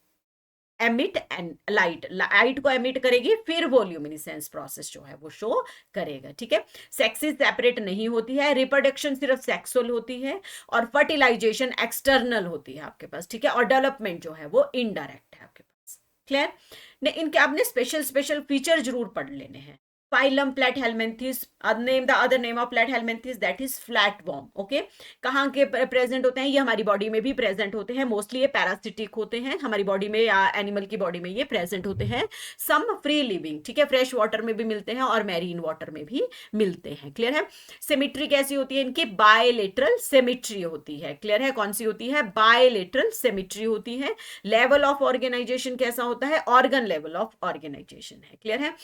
emit and light को एमिट करेगी, फिर वो ल्यूमिनेसेंस प्रोसेस जो है वो शो करेगा। ठीक है, सेक्सेस सेपरेट नहीं होती है, रिप्रोडक्शन सिर्फ सेक्सुअल होती है, और फर्टिलाइजेशन एक्सटर्नल होती है आपके पास। ठीक है, और डेवलपमेंट जो है वो इनडायरेक्ट है आपके पास। क्लियर, ने इनके आपने स्पेशल स्पेशल फीचर जरूर पढ़ लेने हैं। Phylum Platyhelminthes, name the other name of Platyhelminthes that is flatworm. Okay, कहाँ के प्रेजेंट होते हैं, ये हमारी बॉडी में भी प्रेजेंट होते हैं। मोस्टली ये पैरासिटिक होते हैं हमारी बॉडी में या एनिमल की बॉडी में ये प्रेजेंट होते हैं। सम फ्री लिविंग, ठीक है, फ्रेश वाटर में भी मिलते हैं और मैरीन वाटर में भी मिलते हैं। क्लियर है। सिमेट्री कैसी होती है इनकी, बायलेटरल सिमेट्री होती है। क्लियर है, कौन सी होती है, बायलेटरल सिमेट्री होती है। लेवल ऑफ ऑर्गेनाइजेशन कैसा होता है, ऑर्गन लेवल ऑफ ऑर्गेनाइजेशन है। क्लियर है।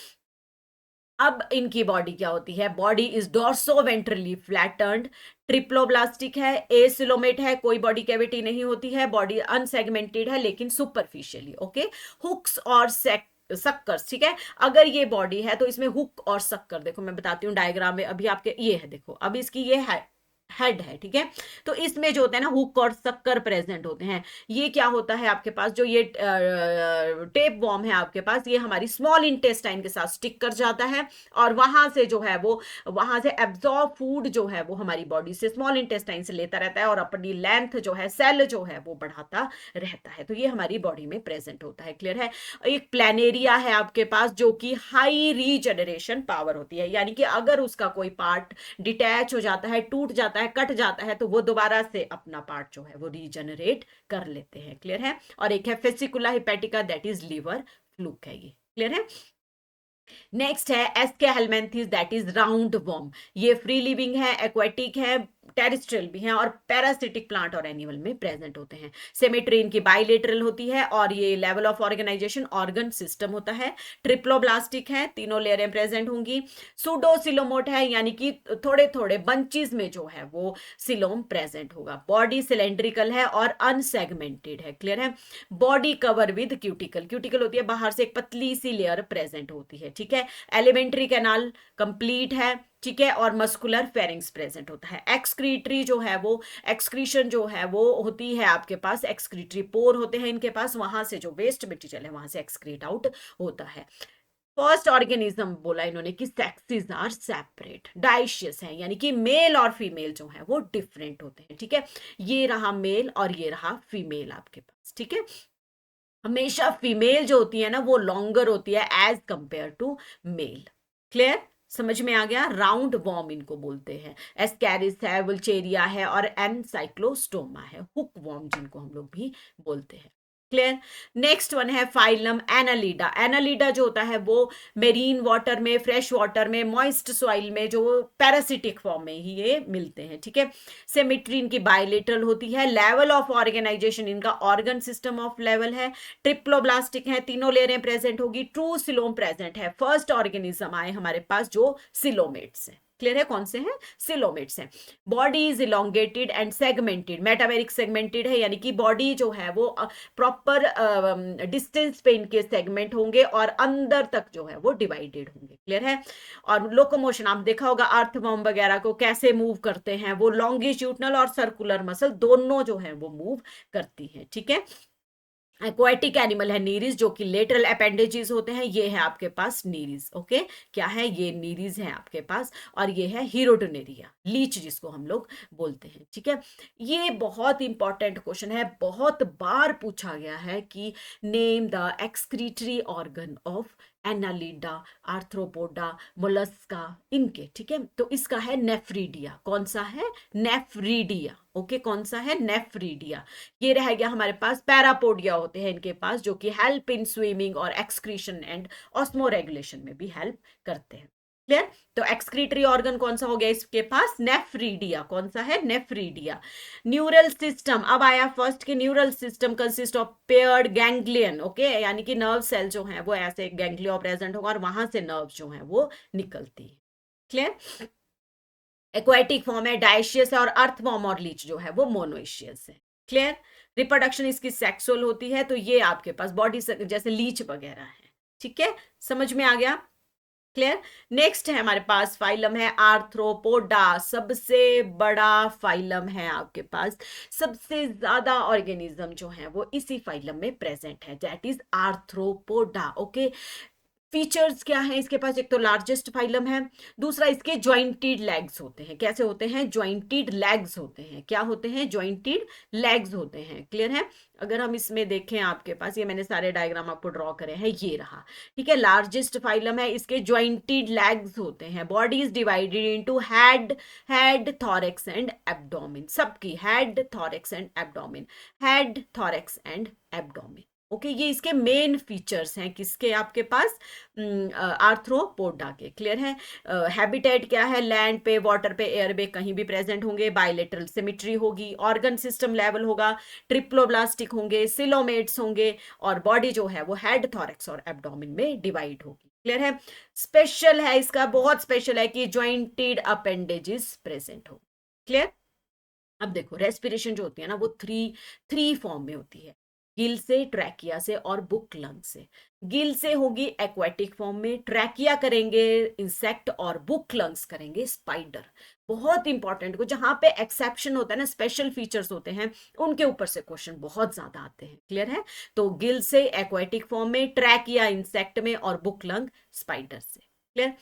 अब इनकी बॉडी क्या होती है, बॉडी इज डॉर्सोवेंट्रली फ्लैटन्ड, ट्रिप्लोब्लास्टिक है, एसिलोमेट है, कोई बॉडी कैविटी नहीं होती है, बॉडी अनसेगमेंटेड है लेकिन सुपरफिशियली, ओके। हुक्स और सक्कर्स, ठीक है। अगर ये बॉडी है तो इसमें हुक और सक्कर, देखो मैं बताती हूँ डायग्राम में, अभी आपके ये है, देखो अब इसकी ये है हेड है, ठीक है। तो इसमें जो होता है ना हुक और सक्कर प्रेजेंट होते हैं। ये क्या होता है आपके पास, जो ये टेप वॉर्म है आपके पास, ये हमारी स्मॉल इंटेस्टाइन के साथ स्टिक कर जाता है और वहां से जो है वो, वहां से एब्जॉर्ब फूड जो है वो हमारी बॉडी से स्मॉल इंटेस्टाइन से लेता रहता है और अपनी लेंथ जो है, सेल जो है वो बढ़ाता रहता है। तो ये हमारी बॉडी में प्रेजेंट होता है, क्लियर है। एक प्लेनेरिया है आपके पास जो कि हाई रीजनरेशन पावर होती है, यानी कि अगर उसका कोई पार्ट डिटैच हो जाता है, टूट जाता है, कट जाता है, तो वो दोबारा से अपना पार्ट जो है वो रीजनरेट कर लेते हैं, क्लियर है। और एक है Fasciola hepatica, that is liver fluke है, ये क्लियर है। नेक्स्ट है Aschelminthes, that is round worm. ये फ्री लिविंग है, एक्वेटिक है, टेरिस्ट्रियल भी है और पैरासिटिक प्लांट और एनिमल में प्रेजेंट होते हैं। सिमेट्री इनकी बाइलेटरल होती है और ये level of organisation organ system होता है। ट्रिप्लोब्लास्टिक है, तीनों लेयरें प्रेजेंट होंगी। सूडोसिलोमोट है, यानी कि थोड़े थोड़े बंचेस में जो है वो सिलोम प्रेजेंट होगा। बॉडी सिलेंड्रिकल है और अनसेगमेंटेड है, क्लियर है। Body cover with cuticle, cuticle होती है बाहर से एक पतली सी लेयर प्रेजेंट होती है, ठीक है। एलिमेंट्री कैनाल कंप्लीट है, ठीक है। और मस्कुलर फेरिंग्स प्रेजेंट होता है। एक्सक्रीटरी जो है वो, एक्सक्रीशन जो है वो होती है आपके पास, एक्सक्रीटरी पोर होते हैं इनके पास, वहां से जो वेस्ट मटेरियल है वहां से एक्सक्रीट आउट होता है। फर्स्ट ऑर्गेनिज्म बोला इन्होंने कि सेक्सेस आर सेपरेट, डाइशियस है, यानी कि मेल और फीमेल जो है वो डिफरेंट होते हैं, ठीक है। ये रहा मेल और ये रहा फीमेल आपके पास, ठीक है। हमेशा फीमेल जो होती है ना वो लॉन्गर होती है as compare to male, clear, समझ में आ गया। राउंड वॉर्म इनको बोलते हैं। एस्कैरिस है, वुलचेरिया है और एनसाइक्लोस्टोमा है, हुक वॉर्म जिनको हम लोग भी बोलते हैं, क्लियर। नेक्स्ट वन है फाइलम एनालिडा। एनालिडा जो होता है वो मेरीन वाटर में, फ्रेश वाटर में, मॉइस्ट सॉइल में जो पैरासिटिक फॉर्म में ही ये मिलते हैं, ठीक है। सिमेट्री इनकी बायलेटरल होती है। लेवल ऑफ ऑर्गेनाइजेशन इनका ऑर्गन सिस्टम ऑफ लेवल है। ट्रिप्लोब्लास्टिक है, तीनों लेयरें प्रेजेंट होगी। ट्रू सिलोम प्रेजेंट है। फर्स्ट ऑर्गेनिज्म आए हमारे पास जो सिलोमेट्स है, क्लियर है, कौन से हैं, सिलोमेट्स हैं। Body is elongated and segmented, metameric segmented है, यानी कि बॉडी जो है वो प्रॉपर डिस्टेंस पे इनके सेगमेंट होंगे और अंदर तक जो है वो डिवाइडेड होंगे, क्लियर है। और लोकोमोशन आप देखा होगा अर्थवॉर्म वगैरह को कैसे मूव करते हैं, वो लॉन्गिट्यूडनल और सर्कुलर मसल दोनों जो है वो मूव करती है, ठीक है। एक्वाटिक एनिमल है नीरिस, जो कि लेटरल अपेंडेजेस होते हैं। ये है आपके पास नीरिस, ओके, क्या है ये, नीरिस है आपके पास। और ये है हीरोडोनेरिया, लीच जिसको हम लोग बोलते हैं, ठीक है। ये बहुत इंपॉर्टेंट क्वेश्चन है, बहुत बार पूछा गया है कि name the excretory organ of Annelida, Arthropoda, Mollusca, इनके, ठीक है। तो इसका है नेफ्रीडिया, कौन सा है, नेफ्रीडिया, ओके, कौन सा है, नेफ्रीडिया। ये रह गया हमारे पास। पैरापोडिया होते हैं इनके पास जो कि हेल्प इन स्विमिंग और एक्सक्रीशन एंड ऑस्मो रेगुलेशन में भी हेल्प करते हैं, क्लियर। तो एक्सक्रीटरी ऑर्गन कौन सा हो गया इसके पास, नेफ्रीडिया, कौन सा है, नेफ्रीडिया। न्यूरल सिस्टम अब आया फर्स्ट के, neural system consist of paired ganglion, okay, यानी कि नर्व सेल जो है वो ऐसे गैंग्लियो प्रेजेंट होगा और वहां से नर्व जो है वो निकलती है, क्लियर। एक्वाटिक फॉर्म है, डायशियस है और अर्थवॉर्म और लीच जो है वो मोनोइशियस है, क्लियर। रिप्रोडक्शन इसकी सेक्सुअल होती है, तो ये आपके पास बॉडी जैसे लीच वगैरह है, ठीक है, समझ में आ गया, क्लियर। नेक्स्ट है हमारे पास फाइलम है आर्थ्रोपोडा, सबसे बड़ा फाइलम है आपके पास, सबसे ज्यादा ऑर्गेनिज्म जो है वो इसी फाइलम में प्रेजेंट है, that is arthropoda, okay. Features क्या है इसके पास, एक तो लार्जेस्ट फाइलम है, दूसरा इसके ज्वाइंटेड लेग्स होते हैं, कैसे होते हैं, ज्वाइंटेड लेग्स होते हैं, क्या होते हैं, ज्वाइंटेड लेग्स होते हैं, क्लियर है। अगर हम इसमें देखें आपके पास, ये मैंने सारे डायग्राम आपको ड्रॉ करे हैं, ये रहा, ठीक है, लार्जेस्ट फाइलम है, इसके ज्वाइंटेड लेग्स होते हैं। Body is divided into head thorax and abdomen, सबकी head thorax and abdomen, head thorax and abdomen, okay. ये इसके मेन फीचर्स हैं किसके, आपके पास आर्थ्रोपोडा के, क्लियर है। हैबिटेट क्या है, लैंड पे, वाटर पे, एयर पे, कहीं भी प्रेजेंट होंगे। बायलेटरल सिमेट्री होगी, ऑर्गन सिस्टम लेवल होगा, ट्रिप्लोब्लास्टिक होंगे, सिलोमेट्स होंगे और बॉडी जो है वो हेड थॉरेक्स और एब्डोमेन में डिवाइड होगी, क्लियर है? स्पेशल है इसका, बहुत स्पेशल है कि ज्वाइंटेड अपेंडेजेस प्रेजेंट हो। क्लियर? अब देखो रेस्पिरेशन जो होती है ना वो थ्री थ्री फॉर्म में होती है, गिल से, ट्रैकिया से और बुक लंग से। गिल से होगी एक्वेटिक फॉर्म में, ट्रैकिया करेंगे इंसेक्ट और बुक लंग्स करेंगे स्पाइडर। बहुत इंपॉर्टेंट को जहां पे एक्सेप्शन होता है ना, स्पेशल फीचर्स होते हैं, उनके ऊपर से क्वेश्चन बहुत ज्यादा आते हैं। क्लियर है? तो गिल से एक्वेटिक फॉर्म में, ट्रैकिया इंसेक्ट में और बुक लंग स्पाइडर से। क्लियर?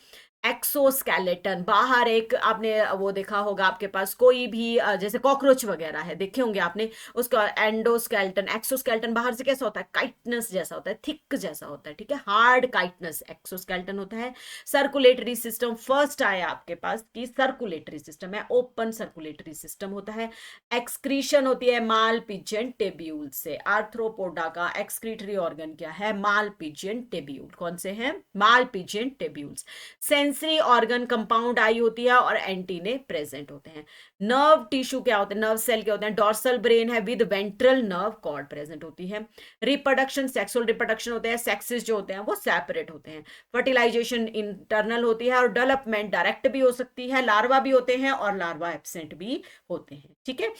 एक्सोस्केलेटन, बाहर एक आपने वो देखा होगा आपके पास कोई भी जैसे कॉकरोच वगैरह है, देखे होंगे आपने, उसका एंडोस्केलेटन, एक्सोस्केलेटन बाहर से कैसा होता है, काइटनस जैसा होता है, थिक जैसा होता है, ठीक है, हार्ड काइटनस एक्सोस्केलेटन होता है। सर्कुलेटरी सिस्टम फर्स्ट आया आपके पास कि सर्कुलेटरी सिस्टम है, ओपन सर्कुलेटरी सिस्टम होता है। एक्सक्रीशन होती है माल पिजियन टेब्यूल से। आर्थ्रोपोडा का एक्सक्रीटरी ऑर्गन क्या है, माल पिजियन टेब्यूल। कौन से हैं, माल पिजियन टेब्यूल्स। सेंसरी ऑर्गन कंपाउंड आई होती है और एंटीने प्रेजेंट होते हैं। नर्व टिश्यू क्या होते हैं, नर्व सेल क्या होते हैं, डॉर्सल ब्रेन है with ventral nerve cord present होती है। रिप्रोडक्शन सेक्सुअल रिप्रोडक्शन होते हैं, सेक्सेस जो होते हैं वो सेपरेट होते हैं। फर्टिलाइजेशन इंटरनल होती है और डेवलपमेंट डायरेक्ट भी हो सकती है, लार्वा भी होते हैं और लार्वा एब्सेंट भी होते हैं। ठीक है?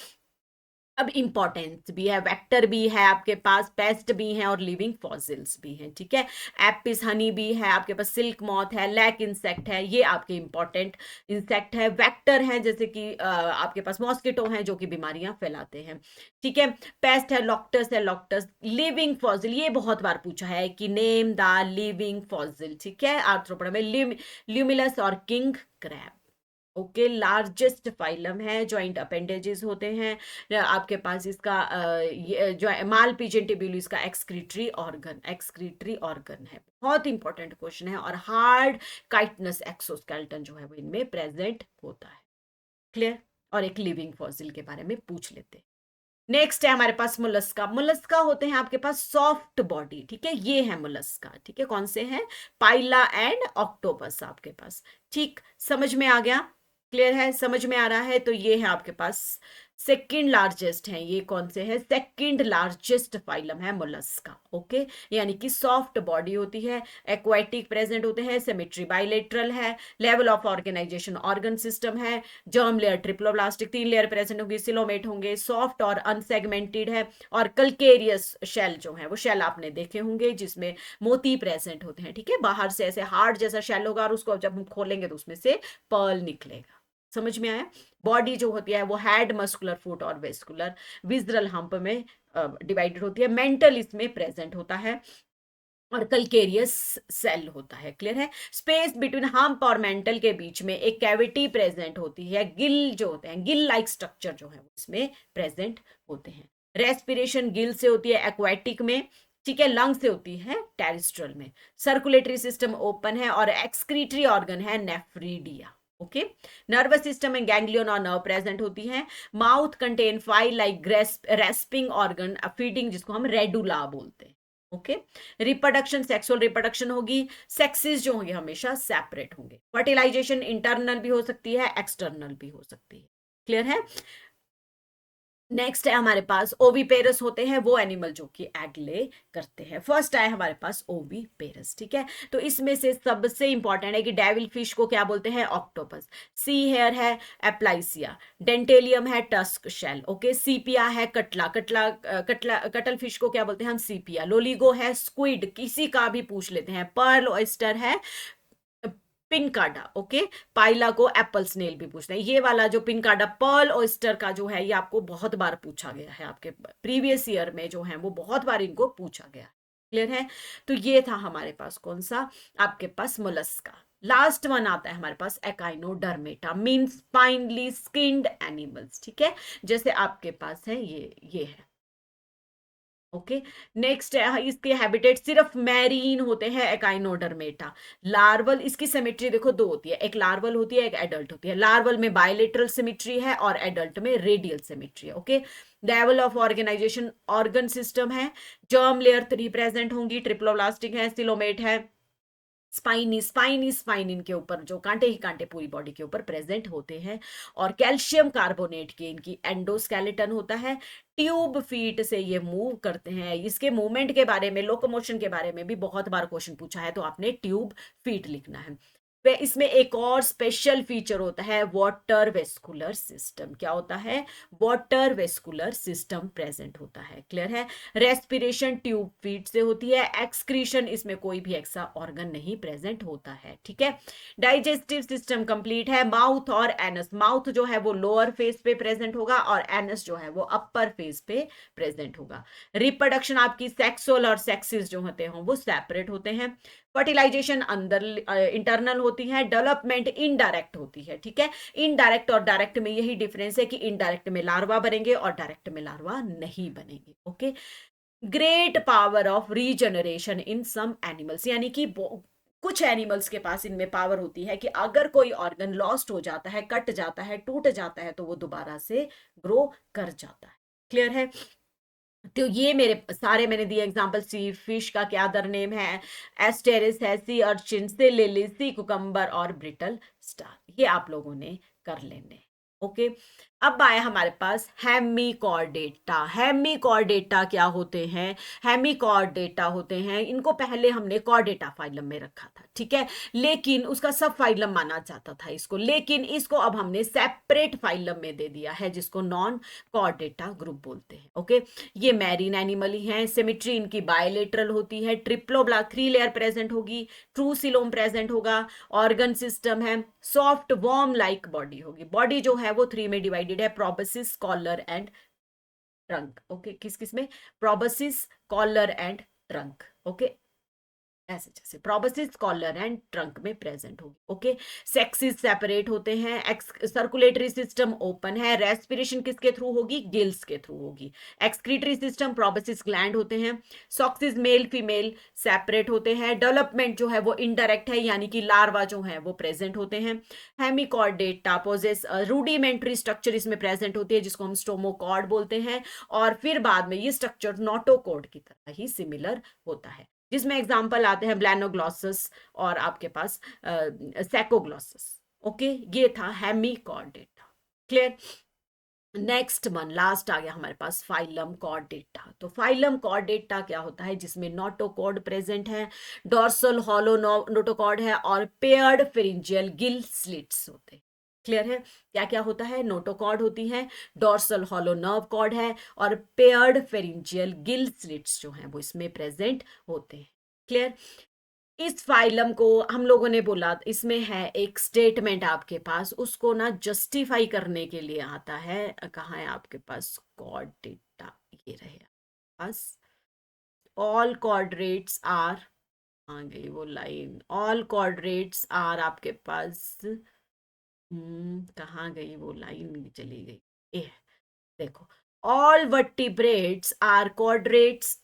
अब इंपॉर्टेंस भी है, वेक्टर भी है आपके पास, पेस्ट भी है और लिविंग फॉसिल्स भी हैं। ठीक है? एपिस हनी भी है आपके पास, सिल्क मॉथ है, लैक इंसेक्ट है, ये आपके इंपॉर्टेंट इंसेक्ट है। वेक्टर है जैसे कि आपके पास मॉस्किटो हैं जो कि बीमारियां फैलाते हैं। ठीक है? पेस्ट है लॉक्टस है, लॉक्टस। लिविंग फॉसिल ये बहुत बार पूछा है कि नेम द लिविंग फॉसिल। ठीक है? आर्थ्रोपोडा में ल्यूमिलस और king crab. Okay, largest phylum है, जॉइंट अपेंडेजेस होते हैं आपके पास। इसका जो माल पिजन टिब्यूलिस का एक्सक्रीटरी ऑर्गन, एक्सक्रीटरी ऑर्गन है। बहुत इंपॉर्टेंट क्वेश्चन है। और हार्ड काइटनस एक्सोस्केलेटन जो है वो इनमें प्रेजेंट होता है। क्लियर? और एक लिविंग फॉसिल के बारे में पूछ लेते हैं। नेक्स्ट है हमारे पास मुलस्का। मुलस्का होते हैं आपके पास सॉफ्ट बॉडी। ठीक है? ये है मुलस्का। ठीक है? कौन से हैं, पाइला एंड ऑक्टोपस आपके पास। ठीक, समझ में आ गया? क्लियर है? समझ में आ रहा है? तो ये है आपके पास सेकंड लार्जेस्ट है, ये कौन से है, सेकंड लार्जेस्ट फाइलम है मोलस्का। ओके, यानी कि सॉफ्ट बॉडी होती है, एक्वाटिक प्रेजेंट होते हैं, सिमेट्री बाइलेटरल है, level of organisation organ system है, germ layer triploblastic, 3 layer present होंगे, सिलोमेट होंगे, सॉफ्ट और अनसेगमेंटेड है। और कल्केरियस शेल जो है वो शेल आपने देखे होंगे जिसमें मोती प्रेजेंट होते हैं। ठीक है? बाहर से ऐसे हार्ड जैसा शेल होगा और उसको जब हम खोलेंगे तो उसमें से पर्ल निकलेगा। समझ में आया? बॉडी जो होती है वो हेड, मस्कुलर, फुट और वेस्कुलर, विजरल हम्प में डिवाइडेड होती है। मेंटल इसमें प्रेजेंट होता है और कल्केरियस सेल होता है। क्लियर है? स्पेस बिटवीन हम्प और मेंटल के बीच में एक कैविटी प्रेजेंट होती है। गिल जो होते हैं, गिल लाइक स्ट्रक्चर जो है इसमें प्रेजेंट होते हैं। रेस्पिरेशन गिल से होती है एक्वाटिक में। ठीक है? लंग से होती है टेरिस्ट्रल में। सर्कुलेटरी सिस्टम ओपन है और एक्सक्रीटरी ऑर्गन है नेफ्रीडिया। ओके, नर्वस सिस्टम में गैंग्लियन और नर्व प्रेजेंट होती है। Mouth contain file like respiring organ, feeding जिसको हम रेडुला बोलते हैं। ओके, रिप्रोडक्शन सेक्सुअल रिप्रोडक्शन होगी, सेक्सेस जो होंगे हमेशा सेपरेट होंगे। फर्टिलाइजेशन इंटरनल भी हो सकती है, एक्सटर्नल भी हो सकती है। क्लियर है? नेक्स्ट है हमारे पास ओवीपेरस होते हैं वो एनिमल जो कि एग ले करते हैं। फर्स्ट आए हमारे पास ओवीपेरस। ठीक है? तो इसमें से सबसे इंपॉर्टेंट है कि डेविल फिश को क्या बोलते हैं, ऑक्टोपस। सी हेयर है एप्लाइसिया, डेंटेलियम है टस्क शेल। ओके, सीपिया है कटला, कटल फिश को क्या बोलते हैं हम, सीपिया। लोलिगो है स्क्विड, किसी का भी पूछ लेते हैं। पर्ल ऑयस्टर है पिनकाडा। ओके, पाइला को एप्पल स्नेल भी पूछते हैं। ये वाला जो पिनकाडा पर्ल ऑयस्टर का जो है ये आपको बहुत बार पूछा गया है, आपके प्रीवियस ईयर में जो है वो बहुत बार इनको पूछा गया। क्लियर है? तो ये था हमारे पास कौन सा, आपके पास मोलस्का। लास्ट वन आता है हमारे पास Echinodermata, means finely skinned animals. ठीक है? जैसे आपके पास है ये है। ओके, नेक्स्ट है इसके हैबिटेट सिर्फ मैरीन होते हैं एकाइनोडर्मेटा। लार्वल, इसकी सिमेट्री देखो दो होती है, एक लार्वल होती है, एक एडल्ट होती है। लार्वल में बायलेटरल सिमेट्री है और एडल्ट में रेडियल सिमेट्री है। Okay, level of organisation organ system है, जर्म लेयर 3 प्रेजेंट होंगी, ट्रिप्लोब्लास्टिक है, सिलोमेट है, स्पाइन इनके ऊपर जो कांटे ही कांटे पूरी बॉडी के ऊपर प्रेजेंट होते हैं। और कैल्शियम कार्बोनेट की इनकी एंडोस्केलेटन होता है। ट्यूब फीट से ये मूव करते हैं। इसके मूवमेंट के बारे में, लोकोमोशन के बारे में भी बहुत बार क्वेश्चन पूछा है, तो आपने ट्यूब फीट लिखना है। इसमें एक और स्पेशल फीचर होता है वाटर वेस्कुलर सिस्टम। क्या होता है? वाटर वेस्कुलर सिस्टम प्रेजेंट होता है। क्लियर है? रेस्पिरेशन ट्यूब फीट से होती है। एक्सक्रीशन, इसमें कोई भी एक्स्ट्रा ऑर्गन नहीं प्रेजेंट होता है। ठीक है? डाइजेस्टिव सिस्टम कंप्लीट है। माउथ और एनस, माउथ जो है वो लोअर फेस पे प्रेजेंट होगा और एनस जो है वो अपर फेस पे प्रेजेंट होगा। रिप्रोडक्शन आपकी सेक्सुअल और सेक्सिस जो होते हैं वो सेपरेट होते हैं। फर्टिलाइजेशन अंदर इंटरनल होती है। डेवलपमेंट इनडायरेक्ट होती है। ठीक है? इनडायरेक्ट और डायरेक्ट में यही डिफरेंस है कि इनडायरेक्ट में लार्वा बनेंगे और डायरेक्ट में लार्वा नहीं बनेंगे। Okay? Great power of regeneration in some animals, यानी कि कुछ एनिमल्स के पास इनमें पावर होती है कि अगर कोई ऑर्गन लॉस्ट हो जाता है, कट जाता है, टूट जाता है, तो वो दोबारा से ग्रो कर जाता है। क्लियर है? तो ये मेरे सारे मैंने दिए एग्जांपल। सी फिश का क्या अदर नेम है? एस्टेरिस है, सी अर्चिन, सी लिली, सी कुकम्बर और ब्रिटल स्टार। ये आप लोगों ने कर लेने। ओके? अब आया हमारे पास हेमिकॉर्डेटा। हेमिकॉर्डेटा क्या होते हैं? हेमिकॉर्डेटा होते हैं, इनको पहले हमने कॉर्डेटा फाइलम में रखा था। ठीक है? लेकिन उसका सब फाइलम माना जाता था इसको, लेकिन इसको अब हमने सेपरेट फाइलम में दे दिया है, जिसको नॉन कॉर्डेटा ग्रुप बोलते हैं। ओके? ये मैरीन एनिमल ही हैं। सिमेट्री इनकी बायलेटरल होती है। ट्रिप्लोब्लास्ट 3 लेयर प्रेजेंट होगी। ट्रू सिलोम प्रेजेंट होगा। ऑर्गन सिस्टम है। सॉफ्ट वॉर्म लाइक बॉडी होगी। बॉडी जो है वो 3 में डिवाइडेड है, प्रोबेसिस, कॉलर एंड ट्रंक। ओके? किस किस में? प्रोबेसिस, कॉलर एंड ट्रंक। ओके? ऐसे जैसे प्रोबेसिस, कॉलर एंड ट्रंक में प्रेजेंट होगी। ओके? सेक्सिस सेपरेट होते हैं। सर्कुलेटरी सिस्टम ओपन है। रेस्पिरेशन किसके थ्रू होगी? गिल्स के थ्रू होगी। एक्सक्रीटरी सिस्टम प्रोबेसिस ग्लैंड होते हैं। सॉक्सिस मेल फीमेल सेपरेट होते हैं। डेवलपमेंट जो है वो इनडायरेक्ट है, यानी कि लार्वा जो है वो प्रेजेंट होते हैं। हेमिकॉर्डेटा पोजेस रूडिमेंट्री स्ट्रक्चर इसमें प्रेजेंट होती है, जिसको हम स्टोमोकॉर्ड बोलते हैं। और फिर बाद में ये स्ट्रक्चर नोटोकॉर्ड की तरह ही सिमिलर होता है, जिसमें एग्जाम्पल आते हैं ब्लैनोग्लॉसस और आपके पास सैकोग्लॉसस। ओके? ये था Hemichordata. Clear? Next one, last आ गया हमारे पास फाइलम कॉर्डेटा। तो फाइलम कॉर्डेटा क्या होता है? जिसमें नोटोकॉर्ड प्रेजेंट है, डॉर्सल हॉलो नोटोकॉर्ड है और पेयर्ड फेरिंजियल गिल स्लिट्स होते हैं। क्लियर है? क्या क्या होता है? नोटोकॉर्ड होती है, डॉर्सल हॉलो नर्व कॉर्ड है और पेयर्ड फेरिंजियल गिल स्लिट्स जो हैं वो इसमें प्रेजेंट होते हैं। क्लियर? इस फाइलम को हम लोगों ने बोला, इसमें है एक स्टेटमेंट आपके पास, उसको ना जस्टिफाई करने के लिए आता है। कहाँ है आपके पास? कॉर्ड डेटा, ये रहे पास। ऑल कॉर्डरेट्स आर, आ गई वो लाइन, ऑल कॉर्डरेट्स आर आपके पास। कहाँ गई वो लाइन? चली गई। ए देखो, ऑल वर्टिब्रेट्स आर कॉर्डरेट्स,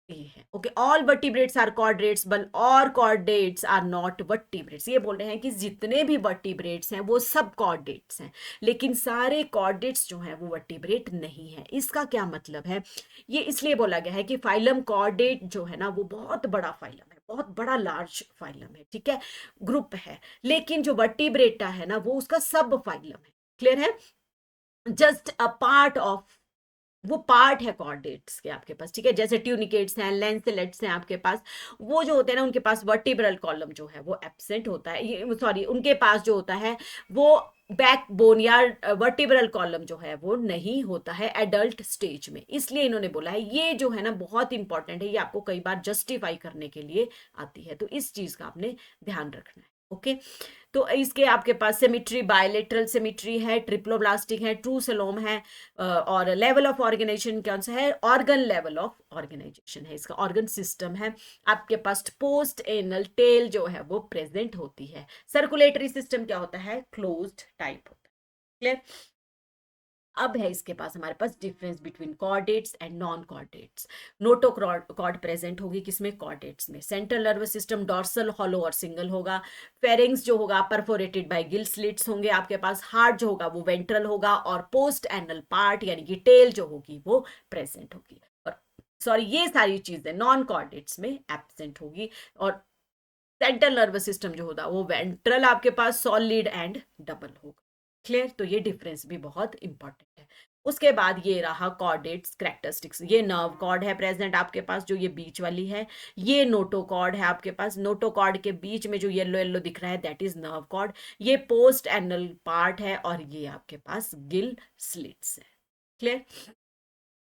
ये है। Okay? All vertebrates are chordates बल और कॉर्डेट्स आर नॉट वर्टिब्रेट्स। ये बोल रहे हैं कि जितने भी वर्टिब्रेट्स हैं वो सब कॉर्डेट्स हैं, लेकिन सारे कॉर्डेट्स जो हैं वो वर्टिब्रेट नहीं है। इसका क्या मतलब है? ये इसलिए बोला गया है कि फाइलम कॉर्डेट जो है ना वो बहुत बड़ा फाइलम है, बहुत बड़ा लार्ज फाइलम है। ठीक है? ग्रुप है, लेकिन जो वर्टिब्रेटा है ना वो उसका सब फाइलम है। क्लियर है? जस्ट अ पार्ट ऑफ, वो पार्ट है कॉर्डेट्स के आपके पास। ठीक है? जैसे ट्यूनिकेट्स हैं, लैंसेलेट्स हैं आपके पास, वो जो होते हैं ना उनके पास वर्टिब्रल कॉलम जो है वो एब्सेंट होता है। ये सॉरी, उनके पास जो होता है वो बैकबोन या वर्टिब्रल कॉलम जो है वो नहीं होता है एडल्ट स्टेज में। इसलिए इन्होंने बोला है, ये जो है ना बहुत इंपॉर्टेंट है, ये आपको कई बार जस्टिफाई करने के लिए आती है, तो इस चीज का आपने ध्यान रखना है। ओके? तो इसके आपके पास सिमेट्री, बायलेटरल सिमेट्री है, ट्रिप्लोब्लास्टिक है, ट्रू सेलोम है, और लेवल ऑफ ऑर्गेनाइजेशन कौन सा है? ऑर्गन लेवल ऑफ ऑर्गेनाइजेशन है इसका। ऑर्गन सिस्टम है आपके पास। पोस्ट एनल टेल जो है वो प्रेजेंट होती है। सर्कुलेटरी सिस्टम क्या होता है? क्लोज्ड टाइप होता है। क्लियर? अब है इसके पास हमारे पास difference between chordates and non chordates. Notochord present होगी किसमें? कॉर्डेट्स में। Central nervous system dorsal, hollow और सिंगल होगा। फेरिंग्स जो होगा परफोरेटेड बाय गिल स्लिट्स होंगे आपके पास। हार्ट जो होगा वो वेंट्रल होगा और पोस्ट एनल पार्ट यानी कि टेल जो होगी वो प्रेजेंट होगी। और सॉरी ये सारी चीजें नॉन कॉर्डेट्स में एब्सेंट होगी। और सेंट्रल नर्वस सिस्टम जो होता है वो वेंट्रल आपके पास सॉलिड एंड डबल होगा। क्लियर? तो ये डिफरेंस भी बहुत इंपॉर्टेंट है। उसके बाद ये रहा कॉर्डेट्स कैरेक्टरिस्टिक्स। ये नर्व कॉर्ड है प्रेजेंट आपके पास, जो ये बीच वाली है। ये नोटोकॉर्ड है आपके पास, नोटोकॉर्ड के बीच में जो येलो येलो दिख रहा है दैट इज नर्व कॉर्ड। ये पोस्ट एनल पार्ट है और ये आपके पास गिल स्लिट्स है। क्लियर?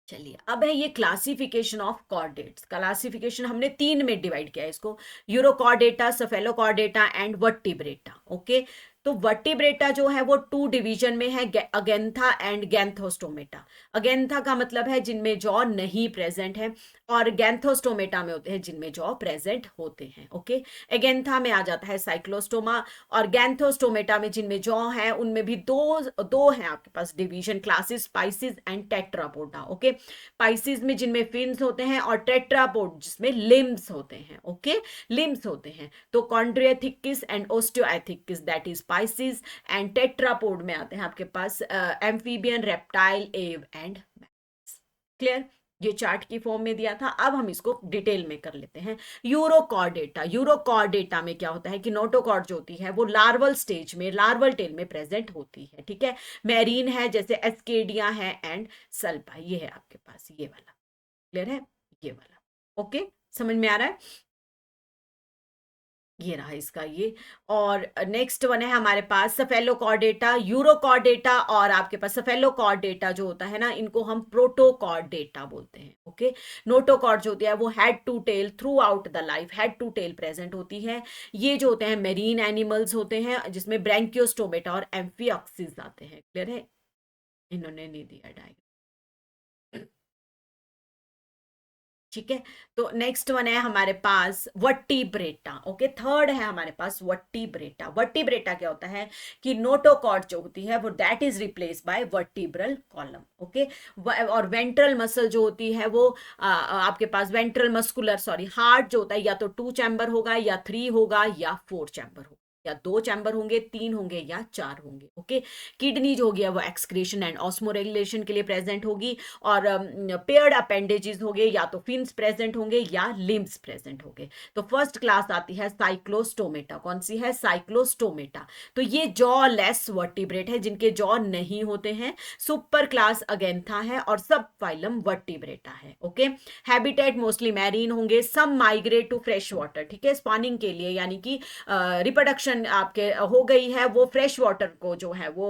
चलिए, अब है ये क्लासिफिकेशन ऑफ कॉर्डेट्स। क्लासिफिकेशन हमने तीन में डिवाइड किया है इसको, यूरोकॉर्डेटा, सफेलोकॉर्डेटा एंड वर्टिब्रेटा। ओके, तो वर्टिब्रेटा जो है वो टू डिवीजन में है, अगेंथा एंड गैंथोस्टोमेटा। अगेंथा का मतलब है जिनमें जॉ नहीं प्रेजेंट है, और गैंथोस्टोमेटा में होते हैं जिनमें जॉ प्रेजेंट होते हैं। ओके, एगेंथा में आ जाता है साइक्लोस्टोमा, और गैंथोस्टोमेटा में जिनमें जॉ है उनमें भी दो दो हैं आपके पास division classes, Pisces and Tetrapoda. Okay, Pisces में जिनमें फिन्स होते हैं, और टेट्रापोड जिसमें लिम्स होते हैं। ओके, लिम्स होते हैं। तो Chondrichthyes and Osteichthyes that is Pisces, and tetrapod में आते हैं आपके पास amphibian, reptile, Aves and mammals. Clear? ये चार्ट की फॉर्म में दिया था, अब हम इसको डिटेल में कर लेते हैं। यूरोकॉर्डेटा, यूरोकॉर्डेटा में क्या होता है कि नोटोकॉर्ड जो होती है वो लार्वल स्टेज में, लार्वल टेल में प्रेजेंट होती है। ठीक है, मैरीन है जैसे एस्केडिया है एंड सल्पा, ये है आपके पास ये वाला। क्लियर है? ये वाला। ओके, समझ में आ रहा है? ये रहा इसका ये। और नेक्स्ट वन है हमारे पास सफेलोकॉर्डेटा, यूरोकॉर्डेटा, और आपके पास सफेलोकॉर्डेटा जो होता है ना, इनको हम प्रोटोकॉर्डेटा बोलते हैं। ओके, नोटोकॉर्ड जो होती है वो head to tail throughout the life, head to tail present होती है। ये जो होते हैं मेरीन एनिमल्स होते हैं जिसमें ब्रैंकियोस्टोमेटा और एम्फिऑक्सिस आते हैं। क्लियर है? इन्होंने नहीं दिया डायग्राम। ठीक है, तो नेक्स्ट वन है हमारे पास वर्टिब्रेटा। ओके, थर्ड है हमारे पास वर्टिब्रेटा। वर्टिब्रेटा क्या होता है कि नोटोकॉर्ड जो होती है वो that is replace by vertebral column. Okay, और वेंट्रल मसल जो होती है वो आपके पास वेंट्रल मस्कुलर सॉरी हार्ट जो होता है या तो 2 चैम्बर होगा या 3 होगा या 4 चैम्बर होगा, या 2 चैम्बर होंगे, 3 होंगे या 4 होंगे। ओके, किडनी जो होगी वो एक्सक्रीशन एंड ऑस्मोरेगुलेशन के लिए प्रेजेंट होगी, और पेयर्ड अपेंडेजेस होंगे, या तो फिन्स प्रेजेंट होंगे या लिम्स प्रेजेंट होंगे। तो फर्स्ट क्लास आती है साइक्लोस्टोमेटा। कौन सी है? साइक्लोस्टोमेटा। तो ये जॉ लेस वर्टिब्रेट है, जिनके जॉ नहीं होते हैं। सुपर क्लास अगेंथा है, और सब फाइलम वर्टिब्रेटा है। ओके, हैबिटेट मोस्टली मैरीन होंगे, सम माइग्रेट टू फ्रेश वाटर। ठीक है, स्पॉनिंग के लिए यानी कि रिप्रोडक्शन आपके हो गई है, वो फ्रेश वाटर को जो है वो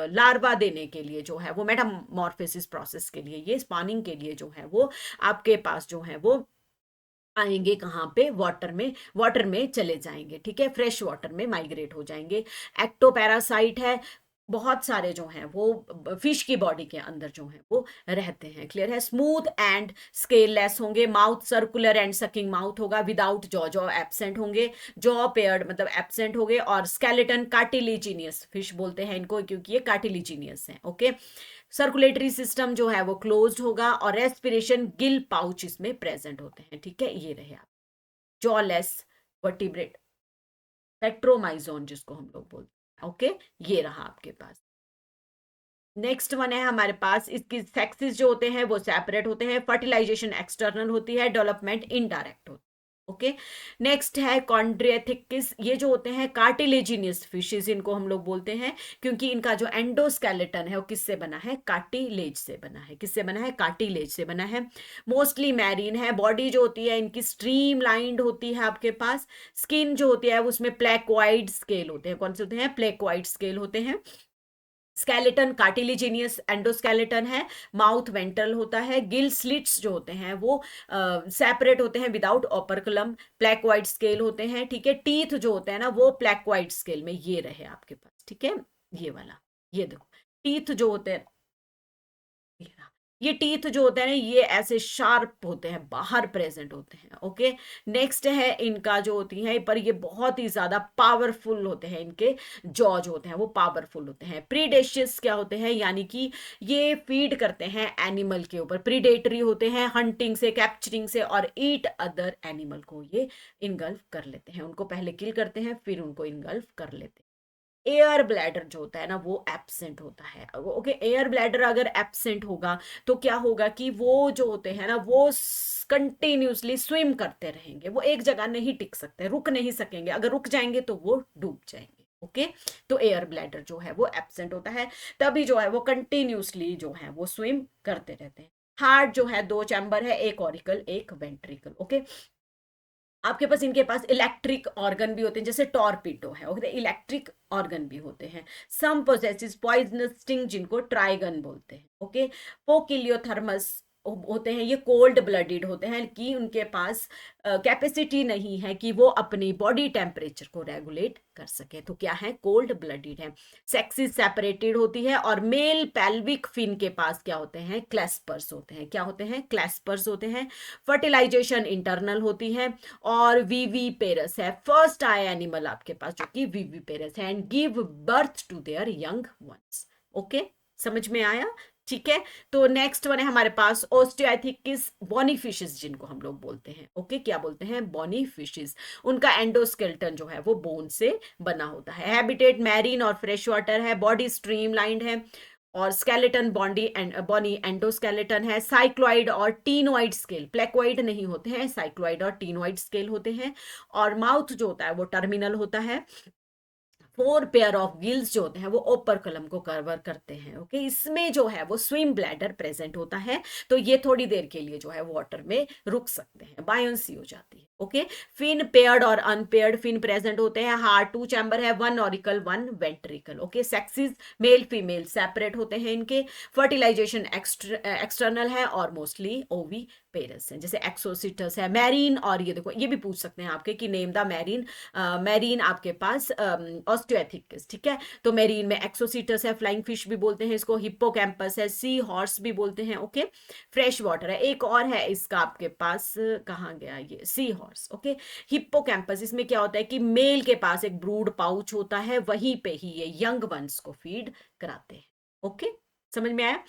लार्वा देने के लिए जो है वो मेटामॉर्फोसिस प्रोसेस के लिए, ये स्पॉनिंग के लिए जो है वो आपके पास जो है वो आएंगे कहाँ पे? वाटर में, वाटर में चले जाएंगे। ठीक है, फ्रेश वाटर में माइग्रेट हो जाएंगे। एक्टोपैरासाइट है, बहुत सारे जो हैं वो फिश की बॉडी के अंदर जो हैं वो रहते हैं। क्लियर है? स्मूथ एंड स्केललेस होंगे, mouth circular and sucking mouth होगा, विदाउट जॉ, जॉ एब्सेंट होंगे, जॉ पेयर्ड मतलब एब्सेंट होंगे, और स्केलेटन कार्टिलिजीनियस फिश बोलते हैं इनको क्योंकि ये कार्टिलिजीनियस हैं। ओके, सर्कुलेटरी सिस्टम जो है वो क्लोज्ड होगा, और रेस्पिरेशन गिल पाउच इसमें प्रेजेंट होते हैं। ठीक है, ये रहे आप जॉलेस वर्टिब्रेट, पेट्रोमाइजोन जिसको हम लोग बोलते हैं। ओके, ये रहा आपके पास। नेक्स्ट वन है हमारे पास, इसकी सेक्सेस जो होते हैं वो सेपरेट होते हैं, फर्टिलाइजेशन एक्सटर्नल होती है, डेवलपमेंट इनडायरेक्ट होती है। ओके, नेक्स्ट है कॉन्ड्रियोथिक्किस। ये जो होते हैं कार्टिलेजिनियस फिशेस इनको हम लोग बोलते हैं, क्योंकि इनका जो एंडोस्केलेटन है वो किससे बना है? कार्टिलेज से बना है। किससे बना है? कार्टिलेज से बना है। मोस्टली मैरीन है, बॉडी जो होती है इनकी स्ट्रीम लाइंड होती है आपके पास। स्किन जो होती है उसमें प्लेक्वाइड स्केल होते हैं। कौन से होते हैं? प्लेक्वाइड स्केल होते हैं। स्केलेटन कार्टिलिजीनियस एंडोस्केलेटन है, माउथ वेंट्रल होता है, गिल स्लिट्स जो होते हैं वो सेपरेट होते हैं विदाउट ओपरकुलम, प्लेक्वाइड स्केल होते हैं। ठीक है, टीथ जो होते हैं ना वो प्लेक्वाइड स्केल में ये रहे आपके पास। ठीक है, ये वाला, ये देखो टीथ जो होते हैं, ये टीथ जो होते हैं ना ये ऐसे शार्प होते हैं, बाहर प्रेजेंट होते हैं। ओके, नेक्स्ट है इनका जो होती है पर ये बहुत ही ज्यादा पावरफुल होते हैं, इनके जॉ जो होते हैं वो पावरफुल होते हैं। प्रीडेशियस क्या होते हैं? यानी कि ये फीड करते हैं एनिमल के ऊपर, प्रीडेटरी होते हैं, हंटिंग से, कैप्चरिंग से, और ईट अदर एनिमल को ये इनगल्फ कर लेते हैं। उनको पहले किल करते हैं फिर उनको इनगल्फ कर लेते हैं। एयर ब्लैडर जो होता है ना वो एब्सेंट होता है। ओके, एयर ब्लैडर अगर एब्सेंट होगा तो क्या होगा कि वो जो होते हैं ना वो कंटिन्यूसली स्विम करते रहेंगे, वो एक जगह नहीं टिक सकते, रुक नहीं सकेंगे, अगर रुक जाएंगे तो वो डूब जाएंगे। ओके, तो एयर ब्लैडर जो है वो एब्सेंट होता है, तभी जो है वो कंटिन्यूसली जो है वो स्विम करते रहते हैं। हार्ट जो है दो चैम्बर है, एक ऑरिकल एक वेंट्रिकल। ओके, आपके पास इनके पास इलेक्ट्रिक ऑर्गन भी होते हैं, जैसे टॉर्पीडो है, ओके, इलेक्ट्रिक ऑर्गन भी होते हैं। सम पोजेसिस पॉइजनस स्टिंग जिनको ट्राइगन बोलते हैं। ओके, पोकिलियोथर्मस होते हैं, ये कोल्ड ब्लडेड होते हैं कि उनके पास कैपेसिटी नहीं है कि वो अपनी बॉडी टेम्परेचर को रेगुलेट कर सके, तो क्या है, कोल्ड ब्लडेड है। सेक्सिस सेपरेटेड होती है, और मेल पेल्विक फिन के पास क्या होते हैं, क्लैस्पर्स होते हैं। क्या होते हैं, क्लैस्पर्स होते हैं। फर्टिलाइजेशन इंटरनल होती है, और वीवी पेरस है फर्स्ट आए एनिमल आपके पास जो कि वीवी पेरस है, and give birth to their young ones. Okay, समझ में आया? ठीक है, तो नेक्स्ट वन है हमारे पास ओस्टियोआइथिकिस बॉनी फिशेस जिनको हम लोग बोलते हैं। ओके, क्या बोलते हैं, बॉनी फिशेस। उनका एंडोस्केल्टन जो है वो बोन से बना होता है। हैबिटेट मैरीन और फ्रेश वाटर है, बॉडी स्ट्रीमलाइंड है, और skeleton bony and bony endoskeleton है। साइक्लॉइड और टीनोइड स्केल, प्लेकोइड नहीं होते हैं, साइक्लॉइड और टीनोइड स्केल होते हैं। और माउथ जो होता है वो टर्मिनल होता है। फोर पेयर ऑफ गिल्स जो होते हैं वो ओपर कलम को कवर करते हैं। ओके, इसमें जो है वो स्विम ब्लैडर प्रेजेंट होता है, तो ये थोड़ी देर के लिए जो है वाटर में रुक सकते हैं, बायोंसी हो जाती है। ओके, फिन पेयर्ड और अनपेयर्ड फिन प्रेजेंट होते हैं। हार्ट टू चैम्बर है, one auricle one ventricle. Okay, sexes male female separate होते हैं इनके। फर्टिलाइजेशन एक्सटर्नल है, और मोस्टली ओवी पेरस है, जैसे एक्सोसिटस है। मैरीन, और ये देखो ये भी पूछ सकते हैं आपके कि नेम द मैरीन, मैरीन आपके पास ऑस्टियोएथिकस, ठीक है, तो मैरीन में एक्सोसिटस है, फ्लाइंग फिश भी बोलते हैं इसको, हिप्पोकैम्पस है, सी हॉर्स भी बोलते हैं। ओके, फ्रेश वाटर है, एक और है इसका आपके पास, कहाँ गया ये, सी हॉर्स। ओके, हिप्पोकैम्पस, इसमें क्या होता है कि मेल के पास एक ब्रूड पाउच होता है, वहीं पे ही ये यंग वंस को फीड कराते हैं। ओके, समझ में आया?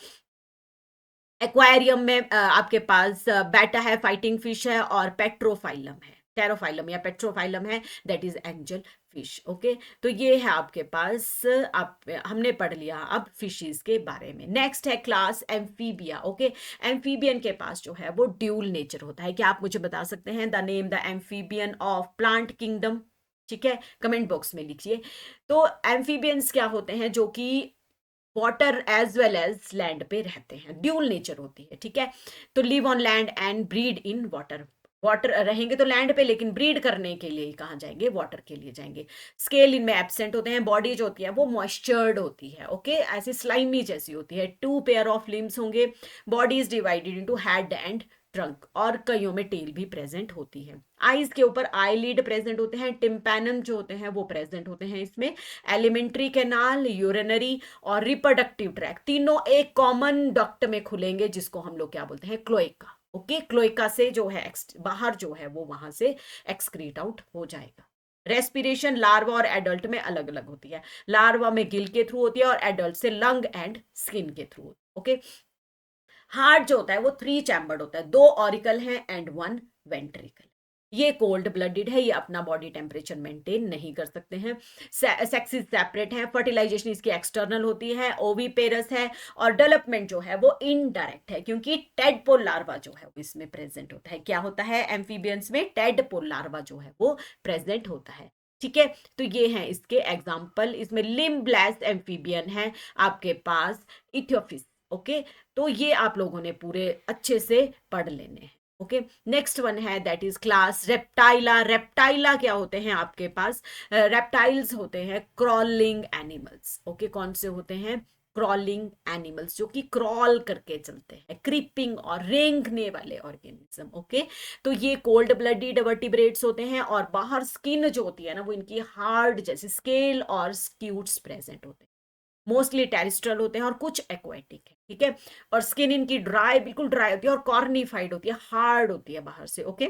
एक्वायरियम में आपके पास बेटा है, फाइटिंग फिश है, और पेट्रोफाइलम है, टेरोफाइलम या पेट्रोफाइलम है, that is angel fish. Okay, तो ये है आपके पास, आप हमने पढ़ लिया अब फिशेस के बारे में। नेक्स्ट है क्लास एम्फीबिया। ओके, एम्फीबियन के पास जो है वो ड्यूल नेचर होता है। क्या आप मुझे बता सकते हैं the name the amphibian of plant kingdom? ठीक है, कमेंट बॉक्स में लिखिए। तो एम्फीबियंस क्या होते हैं, जो कि water as well as land पे रहते हैं, ड्यूल नेचर होती है। ठीक है, तो live on land and breed in water, water रहेंगे तो लैंड पे, लेकिन ब्रीड करने के लिए कहाँ जाएंगे, वाटर के लिए जाएंगे। स्केल इनमें एब्सेंट होते हैं, बॉडी जो होती है वो मॉइस्चर्ड होती है। ओके, ऐसी स्लाइमी जैसी होती है। टू पेयर ऑफ लिम्स होंगे, body is divided into head and trunk, और कईयों में टेल भी प्रेजेंट होती है। आईज के ऊपर आईलिड प्रेजेंट होते हैं, टिम्पैनम जो होते हैं वो प्रेजेंट होते हैं इसमें। एलिमेंट्री कैनाल, यूरिनरी और रिप्रोडक्टिव ट्रैक तीनों एक कॉमन डक्ट में खुलेंगे, जिसको हम लोग क्या बोलते हैं, क्लोएका। ओके, क्लोएका से जो है बाहर जो है वो वहां से एक्सक्रीट आउट हो जाएगा। रेस्पिरेशन लार्वा और एडल्ट में अलग अलग होती है, लार्वा में गिल के थ्रू होती है, और एडल्ट से लंग एंड स्किन के थ्रू। ओके, हार्ट जो होता है वो थ्री चैम्बर्ड होता है, दो ऑरिकल है एंड वन वेंट्रिकल। ये कोल्ड ब्लडेड है, ये अपना बॉडी टेम्परेचर मेंटेन नहीं कर सकते हैं। सेक्सिस सेपरेट है, फर्टिलाइजेशन इसकी एक्सटर्नल होती है, ओवीपेरस है, और डेवलपमेंट जो है वो इनडायरेक्ट है, क्योंकि टेडपोल लार्वा जो है वो इसमें प्रेजेंट होता है। क्या होता है एम्फीबियंस में, टेडपोल लार्वा जो है वो प्रेजेंट होता है। ठीक है, तो ये हैं इसके एग्जाम्पल। इसमें लिम्बलेस एम्फीबियन है आपके पास, इथियोफिस। ओके, तो ये आप लोगों ने पूरे अच्छे से पढ़ लेने हैं। ओके, नेक्स्ट वन है दैट इज क्लास रेप्टाइला। रेप्टाइला क्या होते हैं आपके पास, रेप्टाइल्स होते हैं क्रॉलिंग एनिमल्स। ओके, कौन से होते हैं, क्रॉलिंग एनिमल्स, जो कि क्रॉल करके चलते हैं, क्रीपिंग और रेंगने वाले ऑर्गेनिज्म। ओके, तो ये कोल्ड ब्लडेड वर्टिब्रेट्स होते हैं, और बाहर स्किन जो होती है ना वो इनकी हार्ड जैसे स्केल और स्क्यूट्स प्रेजेंट होते हैं। मोस्टली टेरिस्ट्रल होते हैं और कुछ एक्वेटिक है। ठीक है, और स्किन इनकी ड्राई, बिल्कुल ड्राई होती है, और कॉर्निफाइड होती है, हार्ड होती है बाहर से। ओके,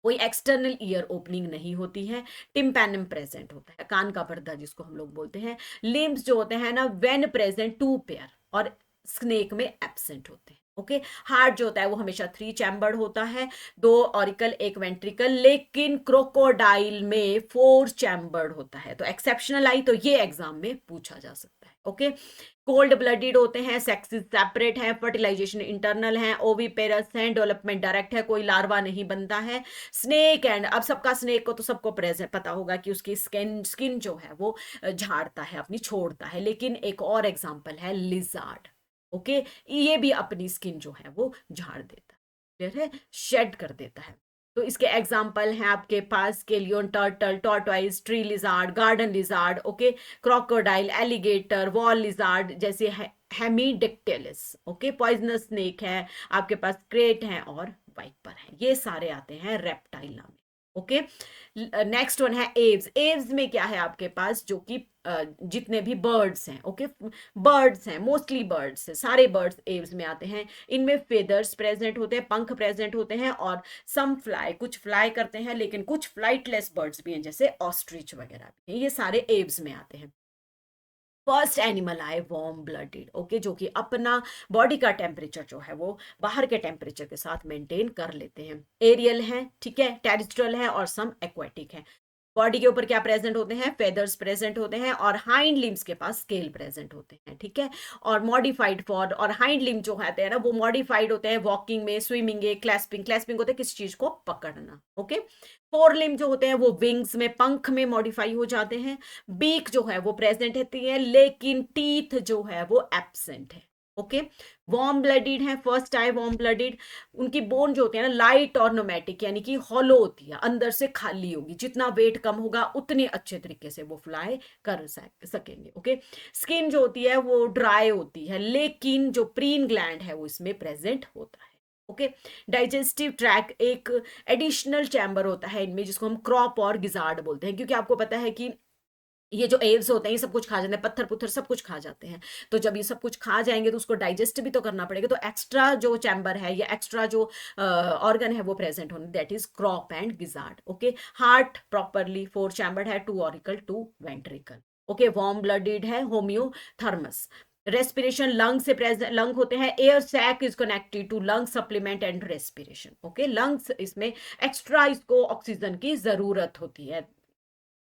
कोई एक्सटर्नल ईयर ओपनिंग नहीं होती है। टिम्पैनम प्रेजेंट होता है, कान का पर्दा जिसको हम लोग बोलते हैं। लिम्स जो होते हैं ना, व्हेन प्रेजेंट टू पेयर, और स्नेक में एब्सेंट होते हैं। ओके। हार्ट जो होता है वो हमेशा 3 चैम्बर्ड होता है, 2 ऑरिकल 1 वेंट्रिकल, लेकिन क्रोकोडाइल में 4 चैम्बर्ड होता है। तो एक्सेप्शनल आई तो ये एग्जाम में पूछा जा सकता है। ओके। कोल्ड ब्लडेड होते हैं, सेक्सेस सेपरेट है, फर्टिलाइजेशन इंटरनल है, ओविपेरस है, डेवलपमेंट डायरेक्ट है, कोई लार्वा नहीं बनता है। स्नेक एंड, अब सबका स्नेक को तो सबको प्रेजेंट पता होगा कि उसकी स्किन जो है वो झाड़ता है, अपनी छोड़ता है, लेकिन एक और एग्जाम्पल है लिजार्ड। ओके। ये भी अपनी स्किन जो है वो झाड़ देता है, क्लियर है, शेड कर देता है। तो इसके एग्जाम्पल हैं आपके पास स्केलियन turtle, tortoise, tree lizard, garden lizard, okay, crocodile, alligator, wall lizard जैसे हेमीडिक्टेलिस, ओके, पॉइजनस स्नेक है आपके पास, क्रेट है और वाइपर है, ये सारे आते हैं रेप्टाइल नाम में। ओके। नेक्स्ट वन है एव्स। एव्स में क्या है आपके पास, जो कि जितने भी बर्ड्स हैं, ओके, बर्ड्स हैं, मोस्टली बर्ड्स है, सारे बर्ड्स एव्स में आते हैं। इनमें फेदर्स प्रेजेंट होते हैं, पंख प्रेजेंट होते हैं, और सम फ्लाई, कुछ फ्लाई करते हैं, लेकिन कुछ फ्लाइटलेस बर्ड्स भी हैं जैसे ऑस्ट्रिच वगैरह भी हैं, ये सारे एव्स में आते हैं। फर्स्ट एनिमल आए वार्म ब्लडेड, ओके, जो कि अपना बॉडी का टेम्परेचर जो है वो बाहर के टेम्परेचर के साथ मेंटेन कर लेते हैं। एरियल है, ठीक है, टेरिस्ट्रियल है और सम एक्वेटिक है। बॉडी के ऊपर क्या प्रेजेंट होते हैं, फेदर्स प्रेजेंट होते हैं, और हाइंड लिम्स के पास स्केल प्रेजेंट होते हैं, ठीक है। और मॉडिफाइड फॉर, और हाइंड लिम जो होते हैं ना वो मॉडिफाइड होते हैं वॉकिंग में, स्विमिंग में, क्लैस्पिंग, क्लैस्पिंग होते हैं किस चीज को पकड़ना, ओके। फोर लिम जो होते हैं वो विंग्स में, पंख में मॉडिफाई हो जाते हैं। बीक जो है वो प्रेजेंट रहती है, लेकिन टीथ जो है वो एब्सेंट है, ओके। वार्म ब्लडेड है, फर्स्ट आए वार्म ब्लडेड। उनकी बोन जो होती है ना लाइट और नोमैटिक, यानी कि हॉलो होती है, अंदर से खाली होगी, जितना वेट कम होगा उतने अच्छे तरीके से वो फ्लाई कर सकेंगे, ओके। स्किन जो होती है वो ड्राई होती है, लेकिन जो प्रीन ग्लैंड है वो इसमें प्रेजेंट होता है, ओके। डाइजेस्टिव ट्रैक एक एडिशनल चैम्बर होता है इनमें, जिसको हम क्रॉप और गिजार्ड बोलते हैं, क्योंकि आपको पता है कि ये जो एव्स होते हैं ये सब कुछ खा जाते हैं, पत्थर पुत्थर सब कुछ खा जाते हैं। तो जब ये सब कुछ खा जाएंगे तो उसको डाइजेस्ट भी तो करना पड़ेगा, तो एक्स्ट्रा जो चैम्बर है या एक्स्ट्रा जो ऑर्गन है वो प्रेजेंट होने, that is crop and gizzard, okay. Heart properly 4 chamber है, 2 auricle 2 ventricle, okay. Warm blooded है, होम्योथर्मस। रेस्पिरेशन लंग से प्रेजेंट, लंग होते हैं, air sac is connected to lung supplement and respiration, okay. Lungs इसमें extra इसको oxygen की जरूरत होती है।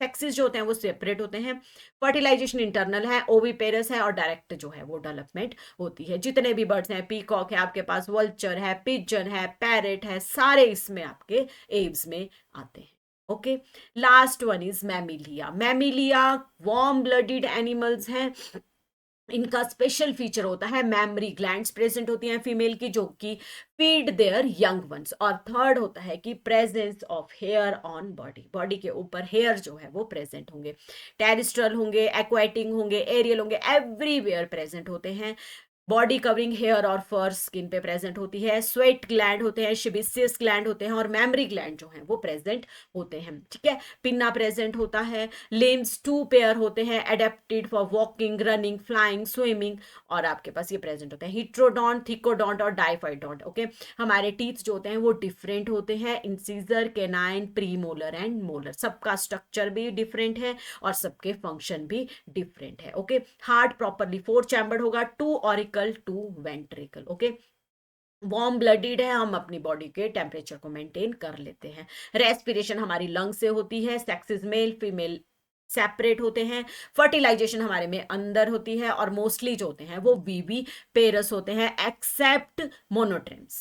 सेक्सेस जो होते हैं वो सेपरेट होते हैं। फर्टिलाइजेशन इंटरनल है, ओविपेरस है, और डायरेक्ट जो है वो डेवलपमेंट होती है। जितने भी बर्ड्स हैं, पीकॉक है आपके पास, वल्चर है, पिजन है, पैरेट है, सारे इसमें आपके एव्स में आते हैं, okay. Last one is Mammalia. Mammalia warm blooded animals हैं, इनका स्पेशल फीचर होता है मैमरी ग्लैंड्स प्रेजेंट होती हैं फीमेल की, जो कि फीड देयर यंग वंस। और थर्ड होता है कि presence of hair on body, body के ऊपर हेयर जो है वो प्रेजेंट होंगे। टेरिस्ट्रल होंगे, एक्वेटिंग होंगे, एरियल होंगे, एवरीवेयर प्रेजेंट होते हैं। बॉडी कवरिंग हेयर और फर स्किन पे प्रेजेंट होती है। स्वेट ग्लैंड होते हैं, शिबिसियस ग्लैंड होते हैं, और मेमरी ग्लैंड जो है वो प्रेजेंट होते हैं, ठीक है। पिन्ना प्रेजेंट होता है। लिम्स 2 पेयर होते हैं, adapted for walking, running, flying, swimming, और आपके पास ये प्रेजेंट होते हैं हिट्रोडोंट, थिकोडोंट और डाइफाइडोंट, ओके। हमारे टीथ जो होते हैं वो डिफरेंट होते हैं, incisor, canine, premolar and molar, सबका स्ट्रक्चर भी डिफरेंट है और सबके फंक्शन भी डिफरेंट है, ओके। हार्ट प्रॉपरली 4 चैम्बर्ड होगा, 2 auricle 2 ventricle, okay. Warm blooded है, हम अपनी बॉडी के टेम्परेचर को मेंटेन कर लेते हैं। रेस्पिरेशन हमारी लंग से होती है, सेक्सेस मेल फीमेल सेपरेट होते हैं। फर्टिलाइजेशन हमारे में अंदर होती है, और मोस्टली जो होते हैं वो वीवी पेरस होते हैं, एक्सेप्ट मोनोट्रेम्स,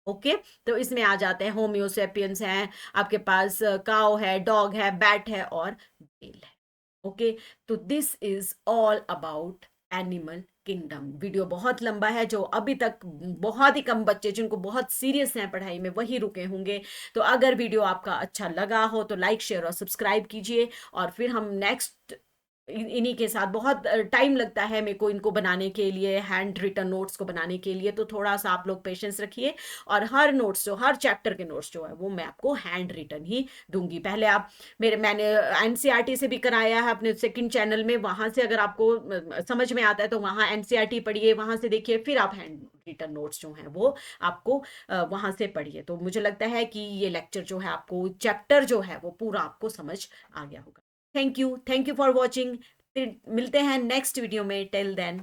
ओके। तो इसमें आ जाते हैं होम्योसेपियंस हैं आपके पास, काउ है, डॉग है, बैट है और बेल है, ओके। तो this is all about animal kingdom. Video बहुत लंबा है, जो अभी तक बहुत ही कम बच्चे जिनको बहुत सीरियस हैं पढ़ाई में वही रुके होंगे। तो अगर वीडियो आपका अच्छा लगा हो तो लाइक, शेयर और सब्सक्राइब कीजिए, और फिर हम नेक्स्ट इन्हीं के साथ, बहुत टाइम लगता है मेरे को इनको बनाने के लिए, हैंड रिटन नोट्स को बनाने के लिए, तो थोड़ा सा आप लोग पेशेंस रखिए। और हर नोट्स जो, हर चैप्टर के नोट्स जो है वो मैं आपको हैंड रिटन ही दूंगी। पहले आप मैंने एनसीईआरटी से भी कराया है अपने सेकंड चैनल में, वहां से अगर आपको समझ में आता है तो वहां एनसीईआरटी पढ़िए, वहां से देखिए, फिर आप हैंड रिटन नोट्स जो हैं वो आपको वहां से पढ़िए। तो मुझे लगता है कि ये लेक्चर जो है आपको, चैप्टर जो है वो पूरा आपको समझ आ गया होगा। Thank you for watching. मिलते हैं नेक्स्ट वीडियो में, टिल देन